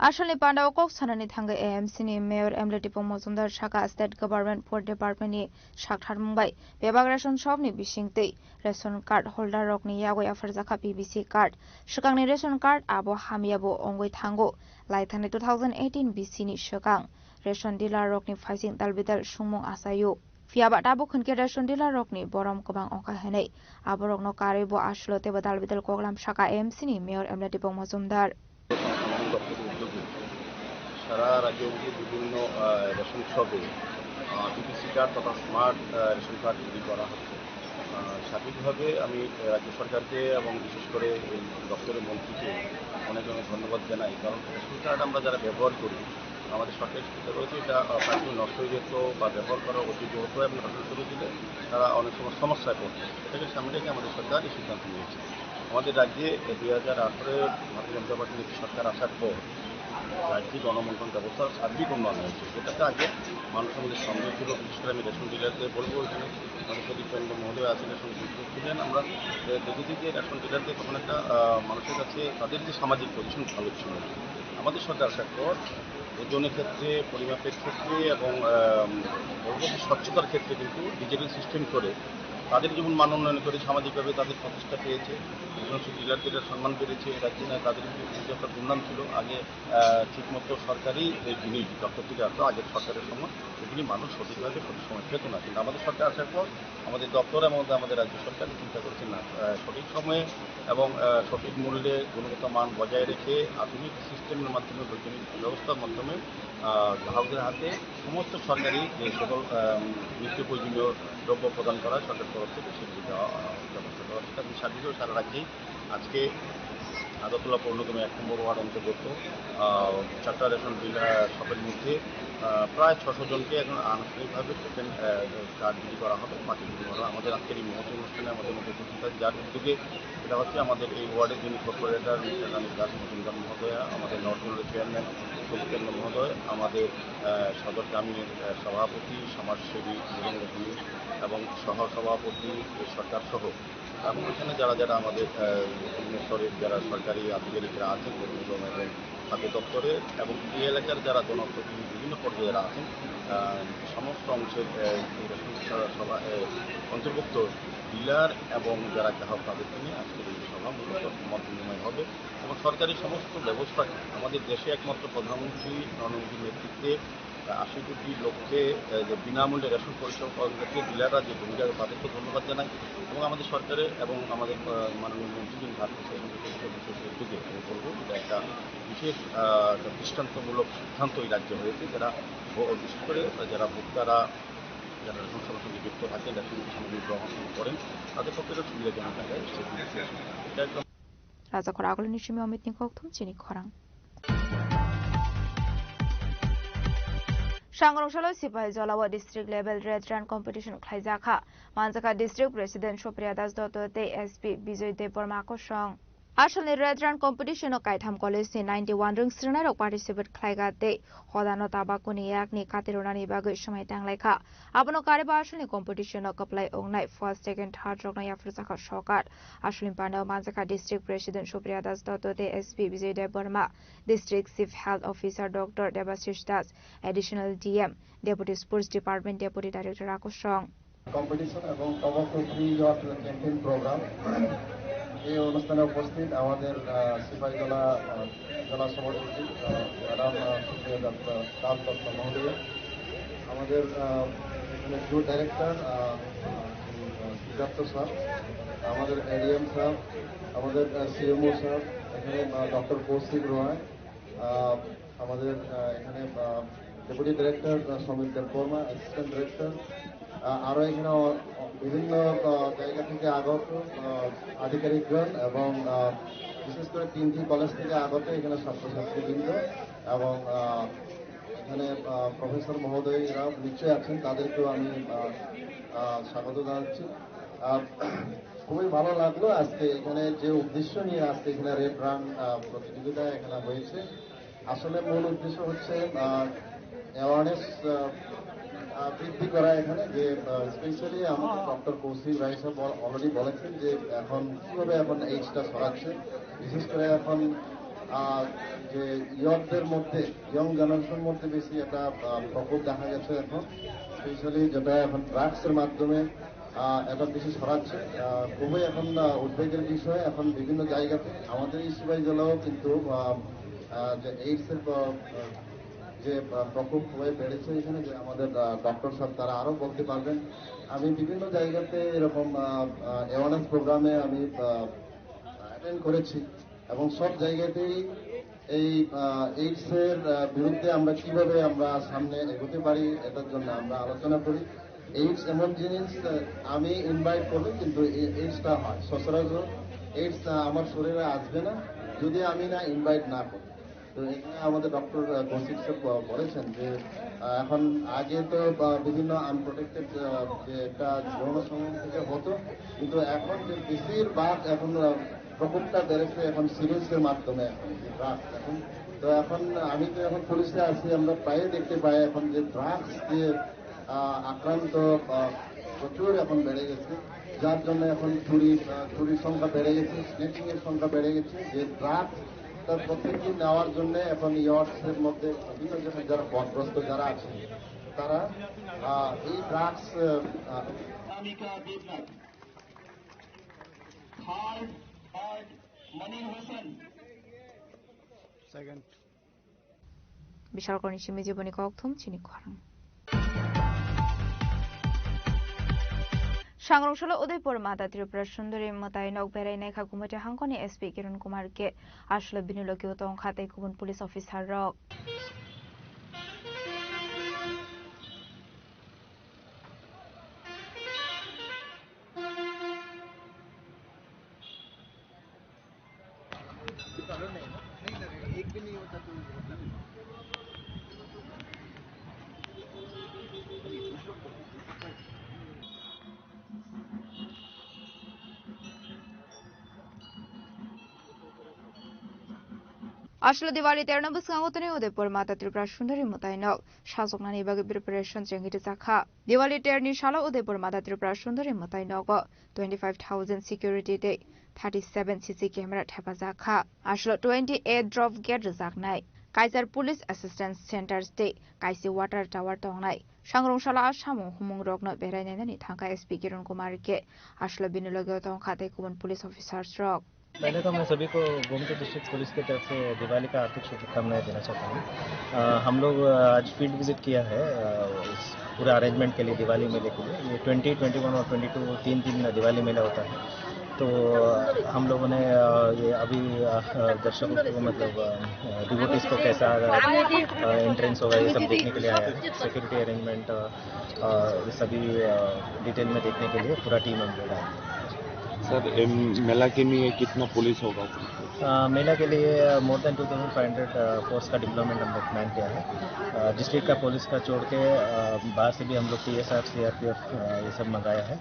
आसलनि पांडाव कक सानानि थांगे एएमसी नि मेयर एमएलए मजुमदार शाखा स्टेट गवर्नमेंट फर डिपार्टमेंट नि साखथार मुंबाई बेबाग रेशन सबनि बिसिंगदि रेशन कार्ड होल्डर रकनि यागय आफरजाखा पीबीसी कार्ड सिगांनि रेशन कार्ड आबो हामियाबो अंगै थांगो लाइथानि 2018 बीसी नि सिगां रेशन डिलार रकनि फाइसिं दालबिदाल सुंमुं आसायो फियाबा दाबो खनके रेशन डिलार रकनि बरम गोबां अखा हेनै आबरकनो कारेबो आसलते दालबिदाल कगलाम शाखा एएमसी नि मेयर एमएलए मजुमदार সারা রাজ্যে বিভিন্ন রেশন শপে পিপিসি কার্ড তথা স্মার্ট রেশন কার্ড তৈরি করা হচ্ছে স্বাভাবিকভাবে আমি রাজ্য সরকারকে এবং বিশেষ করে এই দপ্তরের মন্ত্রীকে অনেক অনেক ধন্যবাদ জানাই কারণ রেশন কার্ড আমরা যারা ব্যবহার করি আমাদের সরকারি সুবিধা রয়েছে এটা প্রায় নষ্ট হয়ে যেত বা ব্যবহার করা অযোগ্য হতো এবং নষ্ট করে দিলে তারা অনেক সময় সমস্যায় পড়তো এটাকে সামনে রেখে আমাদের সরকার এই সিদ্ধান্ত নিয়েছে আমাদের রাজ্যে 2018 ভারতীয় জনতা পার্টির সরকার আসার পর রাজ্যে গণবন্টন ব্যবস্থার সার্বিক উন্নয়ন হয়েছে, যেটাতে আগে মানুষ আমাদের সন্দেহ ছিল। বিশেষ করে আমি রেশন ডিলারদের বলবো, এখানে আমাদের প্রদীপ চন্দ্র মহোদয় আছেন, রেশন ছিলেন। আমরা দেখেছি যে রেশন ডিলারদের তখন একটা মানুষের কাছে তাদের যে সামাজিক পজিশন ভালো ছিল। আমাদের সরকার আসার পর ওজনের ক্ষেত্রে, পরিমাপের ক্ষেত্রে এবং স্বচ্ছতার ক্ষেত্রে কিন্তু ডিজিটাল সিস্টেম করে তাদের যেমন মান উন্নয়ন করে সামাজিকভাবে তাদের প্রতিষ্ঠা পেয়েছে। ডিলারদের সম্মান পেরেছে। রাজ্যে না তাদের কিন্তু একটা দুর্নাম ছিল, আগে ঠিকমতো সরকারি জিনিস দপ্তর থেকে আসতো আগের সরকারের সময়, এগুলি মানুষ সঠিকভাবে সঠিক সময় পেত না। কিন্তু আমাদের সরকার আসার পর আমাদের দপ্তর এবং আমাদের রাজ্য সরকার চিন্তা করছে না, সঠিক সময়ে এবং সঠিক মূল্যে গুণগত মান বজায় রেখে আধুনিক সিস্টেমের মাধ্যমে, বৈজ্ঞানিক ব্যবস্থার মাধ্যমে গ্রাহকদের হাতে সমস্ত সরকারি যে সকল নিত্য প্রয়োজনীয় দ্রব্য প্রদান করা সরকার তরফ থেকে সেগুলি দেওয়া ব্যবস্থা করা হচ্ছে। এবং সার্বিকভাবে সারা রাজ্যেই আজকে আগরতলা পৌর নিগমের 1 নম্বর ওয়ার্ড অন্তর্গত 4টা রেশন ডিলার শপের মধ্যে প্রায় 600 জনকে এখন আনুষ্ঠানিকভাবে টোকেন কার্ড বিলি করা হবে। বাকিগুলি করা আমাদের আজকের এই মহতি অনুষ্ঠানে আমাদের মধ্যে উপস্থিত আছে, যার উদ্যোগে এটা হচ্ছে আমাদের এই ওয়ার্ডের যিনি কর্পোরেটর মিস্টার রানীশ দাস মজুমদার মহোদয়া, আমাদের নর্থ জোনের চেয়ারম্যান প্রদীপ মহোদয়, আমাদের সদর গ্রামের সভাপতি সমাজসেবী এবং সহসভাপতি সরকার সহ এবং এখানে যারা যারা আমাদের স্তরের যারা সরকারি আধিকারিকরা আছেন এবং খাদ্য দপ্তরের এবং এই এলাকার যারা জনপ্রতিনিধি বিভিন্ন পর্যায়ে যারা আছেন সমস্ত অংশের সভা অন্তর্ভুক্ত ডিলার এবং যারা গ্রাহক তাদেরকে নিয়ে আজকের এই সভা মূলত মত বিনিময় হবে। এবং সরকারি সমস্ত ব্যবস্থা আমাদের দেশে একমাত্র প্রধানমন্ত্রী নরেন্দ্র মোদীর নেতৃত্বে 80 কোটি লোককে যে বিনামূল্যে রেশন পরিষেবা পাওয়ার ক্ষেত্রে ডিলাররা যে ভূমিকা, তাদেরকে ধন্যবাদ জানাই। এবং আমাদের সরকারের এবং আমাদের মাননীয় মন্ত্রী যিনি ভারতীয় বিশেষ উদ্যোগে আমি বলবো এটা একটা বিশেষ দৃষ্টান্তমূলক সিদ্ধান্ত এই রাজ্যে হয়েছে, যারা বিশেষ করে যারা ভোক্তারা যারা রেশন সেবার সঙ্গে যুক্ত থাকেন, রেশন সামগ্রী গ্রহণ করেন, তাদের পক্ষে একটা সুবিধাজনক জায়গায় এটা একদম রাজাখর আগলনি সিমি অমিত নিকথম চিনি খরাং सांग्रंशालो सिपाही जलावा district level red run competition खाइजाखा मानजाखा district president Supriya Das Datta SP Vijay Dev Verma को संग आसलनि रेड रन कम्पिटिशन काइथाम कलेज नि 91 रंग स्ट्रेनार पार्टिसिपेट खाइगा दे हदानो ताबाकुनि एकनि कातिरोनानि बागै समय तांलायखा आबनो कारेबा आसलनि कम्पिटिशन कप्लाय ओंनाय फर्स्ट सेकेंड थर्ड रंगनाय आफुरजाखा सरकार आसलनि पानाव मानजाखा district president Supriya Das Datta SP Vijay Dev Verma district chief health officer doctor Debashish Das additional DM deputy sports department deputy director आकुशंग कम्पिटिशन এবং tobacco free youth campaign program এই অনুষ্ঠানে উপস্থিত আমাদের সিপাহী জেলা সভাপতি ম্যাডাম সুপ্রিয়া দাস দত্ত মহোদয়, আমাদের এখানে গ্রুপ ডাইরেক্টর সিদ্ধার্থ স্যার, আমাদের এডিএম স্যার, আমাদের সিএমও স্যার, এখানে ডক্টর কৌশিক রয়, আমাদের এখানে deputy director Samir Debbarma, assistant director, আরও এখানে বিভিন্ন জায়গা থেকে আগত আধিকারিকগণ এবং বিশেষ করে 3টি কলেজ থেকে আগত এখানে ছাত্রছাত্রীবৃন্দ এবং এখানে প্রফেসর মহোদয়রা নিশ্চয়ই আছেন, তাদেরকেও আমি স্বাগত জানাচ্ছি। খুবই ভালো লাগলো আজকে এখানে যে উদ্দেশ্য নিয়ে আজকে এখানে রেড রান প্রতিযোগিতা এখানে হয়েছে। আসলে মূল উদ্দেশ্য হচ্ছে অ্যাওয়ারনেস বৃদ্ধি করা এখানে, যে স্পেশালি আমাদের ডক্টর কৌশিক রায় সাহেব অলরেডি বলেছেন যে এখন কীভাবে এখন এইজটা ছড়াচ্ছে, বিশেষ করে এখন যে ইয়ংদের মধ্যে ইয়ং জেনারেশনের মধ্যে বেশি একটা প্রকোপ দেখা গেছে এখন, স্পেশালি যেটা এখন ড্রাগসের মাধ্যমে এটা বেশি ছড়াচ্ছে। খুবই এখন উদ্বেগের বিষয়। এখন বিভিন্ন জায়গাতে আমাদের এই সিপাহী জেলাও কিন্তু যে এইডসের যে প্রকোপ হয়ে বেড়েছে এখানে, যে আমাদের ডক্টর সাহেব তারা আরও বলতে পারবেন। আমি বিভিন্ন জায়গাতে এরকম অ্যাওয়ারনেস প্রোগ্রামে আমি অ্যাটেন্ড করেছি এবং সব জায়গাতেই এই এইডসের বিরুদ্ধে আমরা কিভাবে আমরা সামনে এগোতে পারি এটার জন্য আমরা আলোচনা করি। এইডস এমন জিনিস আমি ইনভাইট করবো, কিন্তু এইডসটা হয় সচরাচর এইডস আমার শরীরে আসবে না যদি আমি না ইনভাইট না করি। তো এখানে আমাদের ডক্টর কৌশিক স্যার বলেছেন যে এখন আগে তো বিভিন্ন আনপ্রোটেক্টেড যে একটা যৌন সঙ্গম থেকে হতো, কিন্তু এখন যে বেশিরভাগ এখন প্রকোপটা বেড়েছে এখন সিরিজের মাধ্যমে এখন তো এখন আমি তো এখন পুলিশে আছি, আমরা প্রায় দেখতে পাই এখন যে ড্রাগস যে আক্রান্ত প্রচুর এখন বেড়ে গেছে, যার জন্য এখন চুরির সংখ্যা বেড়ে গেছে, স্নেচিং এর সংখ্যা বেড়ে গেছে। যে ড্রাগস তার প্রত্যেকদিন নেওয়ার জন্য এখন ইয়ার্ডসের মধ্যে বিভিন্ন যারা পথগ্রস্ত যারা আছে তারা এই ড্রাগস বিশালকরণী সিমি জীবনী কক্থম চিনি খরাং सांग्रंशाला उदयपुर माता त्रिपुरा सुंदरी मताय नक बेरायनाय खागुमते हांखनि एसपी किरण कुमार के आश्ल बिनुलगियो तंग खाते गुबुन पुलिस अफिसार रक आश्ल दिवाली 13 नम्बर सांगतने उदयपुर माता त्रिपुरा सुंदरी मतायनक शासकनानि बागे प्रिपरेशन चेंगिटे जाखा दिवाली 13 नि साला उदयपुर माता त्रिपुरा सुंदरी मतायनक 25,000 सिक्योरिटी डे 37 सीसी कैमरा ठेपा जाखा आश्ल 28 ड्रॉप गेट जाखनाय काइजार पुलिस असिस्टेंस सेंटर स्टे काइसी वाटर टावर तंगनाय सांग्रंशाला सामु हुमुं रगनो बेरायनायनि थांखा एसपी किरण कुमार के आश्ल बिनुलगियो तंग खाते गुबुन पुलिस ऑफिसर्स रक पहले तो मैं सभी को गोमती डिस्ट्रिक्ट पुलिस की तरफ से दिवाली का हार्दिक शुभकामनाएं देना चाहता हूँ। हम लोग आज फील्ड विजिट किया है इस पूरा अरेंजमेंट के लिए दिवाली मेले के लिए। ये 20, 21 और 22 तीन दिन दिवाली मेला होता है। तो हम लोगों ने ये अभी दर्शकों को मतलब डिवोटीज को कैसा एंट्रेंस होगा ये सब देखने के लिए आया है। सिक्योरिटी अरेंजमेंट ये सभी डिटेल में देखने के लिए पूरा टीम हम लोग आया है। सर मेला के लिए कितना पुलिस होगा? मेला के लिए मोर देन 2,500 फोर्स का डिप्लॉयमेंट हम लोग प्लान किया है। डिस्ट्रिक्ट का पुलिस का छोड़ के बाहर से भी हम लोग TSR CRPF ये सब मंगाया है।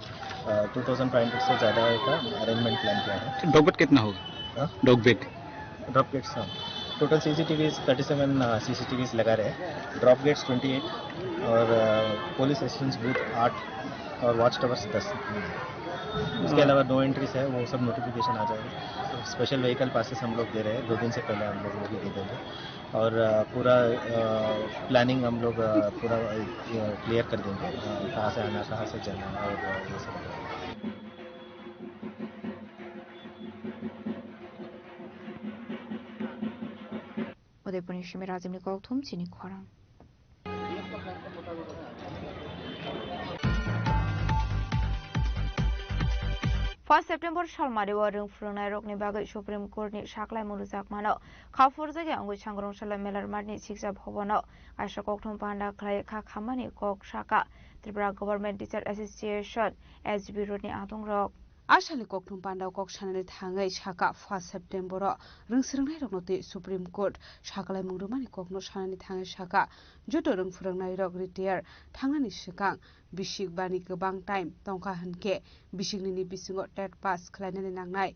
2,500 से ज़्यादा का अरेंजमेंट प्लान किया है। डॉग बेट कितना होगा? डॉग बेट टोटल CCTVs 37 CCTVs लगा रहे हैं। ड्रॉप गेट्स 28 और पुलिस असिस्टेंस बूथ 8 और वॉच टावर्स 10। इसके अलावा नो एंट्रीज है वो सब नोटिफिकेशन आ जाएगा। तो स्पेशल व्हीकल पासेस हम लोग दे रहे हैं 2 दिन से पहले हम लोग वो भी दे देंगे और पूरा प्लानिंग हम लोग पूरा क्लियर कर देंगे कहाँ से आना कहाँ से जाना और ये सब। उदयपुर निशिमे राजमनि कक्थम चिनि खरां फर्स्ट सेप्टेम्बर सालमारिव रोंफुरनाय रकनि बागै सुप्रीम कोर्टनि साख्लाय मुलुगजाकमानो खाफुर जायगा अंगु सांग्रंशाला मेलार मार्टनि सिक्सा भवनो आइसा कक्थम पान्डा खलाय खा खामानि कक साका Tripura government teacher association SGB रोडनि आदं रक आसालि कक्थम पान्डाव कक साननि थाङै साका 1 सेप्टेम्बर रोंसोरनाय रगनति सुप्रीम कोर्ट साखलाय मुंरुमानि ककनो साननि थाङै साका जत रोंफुरनाय रग रिटायार थांनानि सिगां बिसिक बानि गोबां टाइम तंखा होनके बिसिकनि बिसिङाव टेट पास खालायनानै नांनाय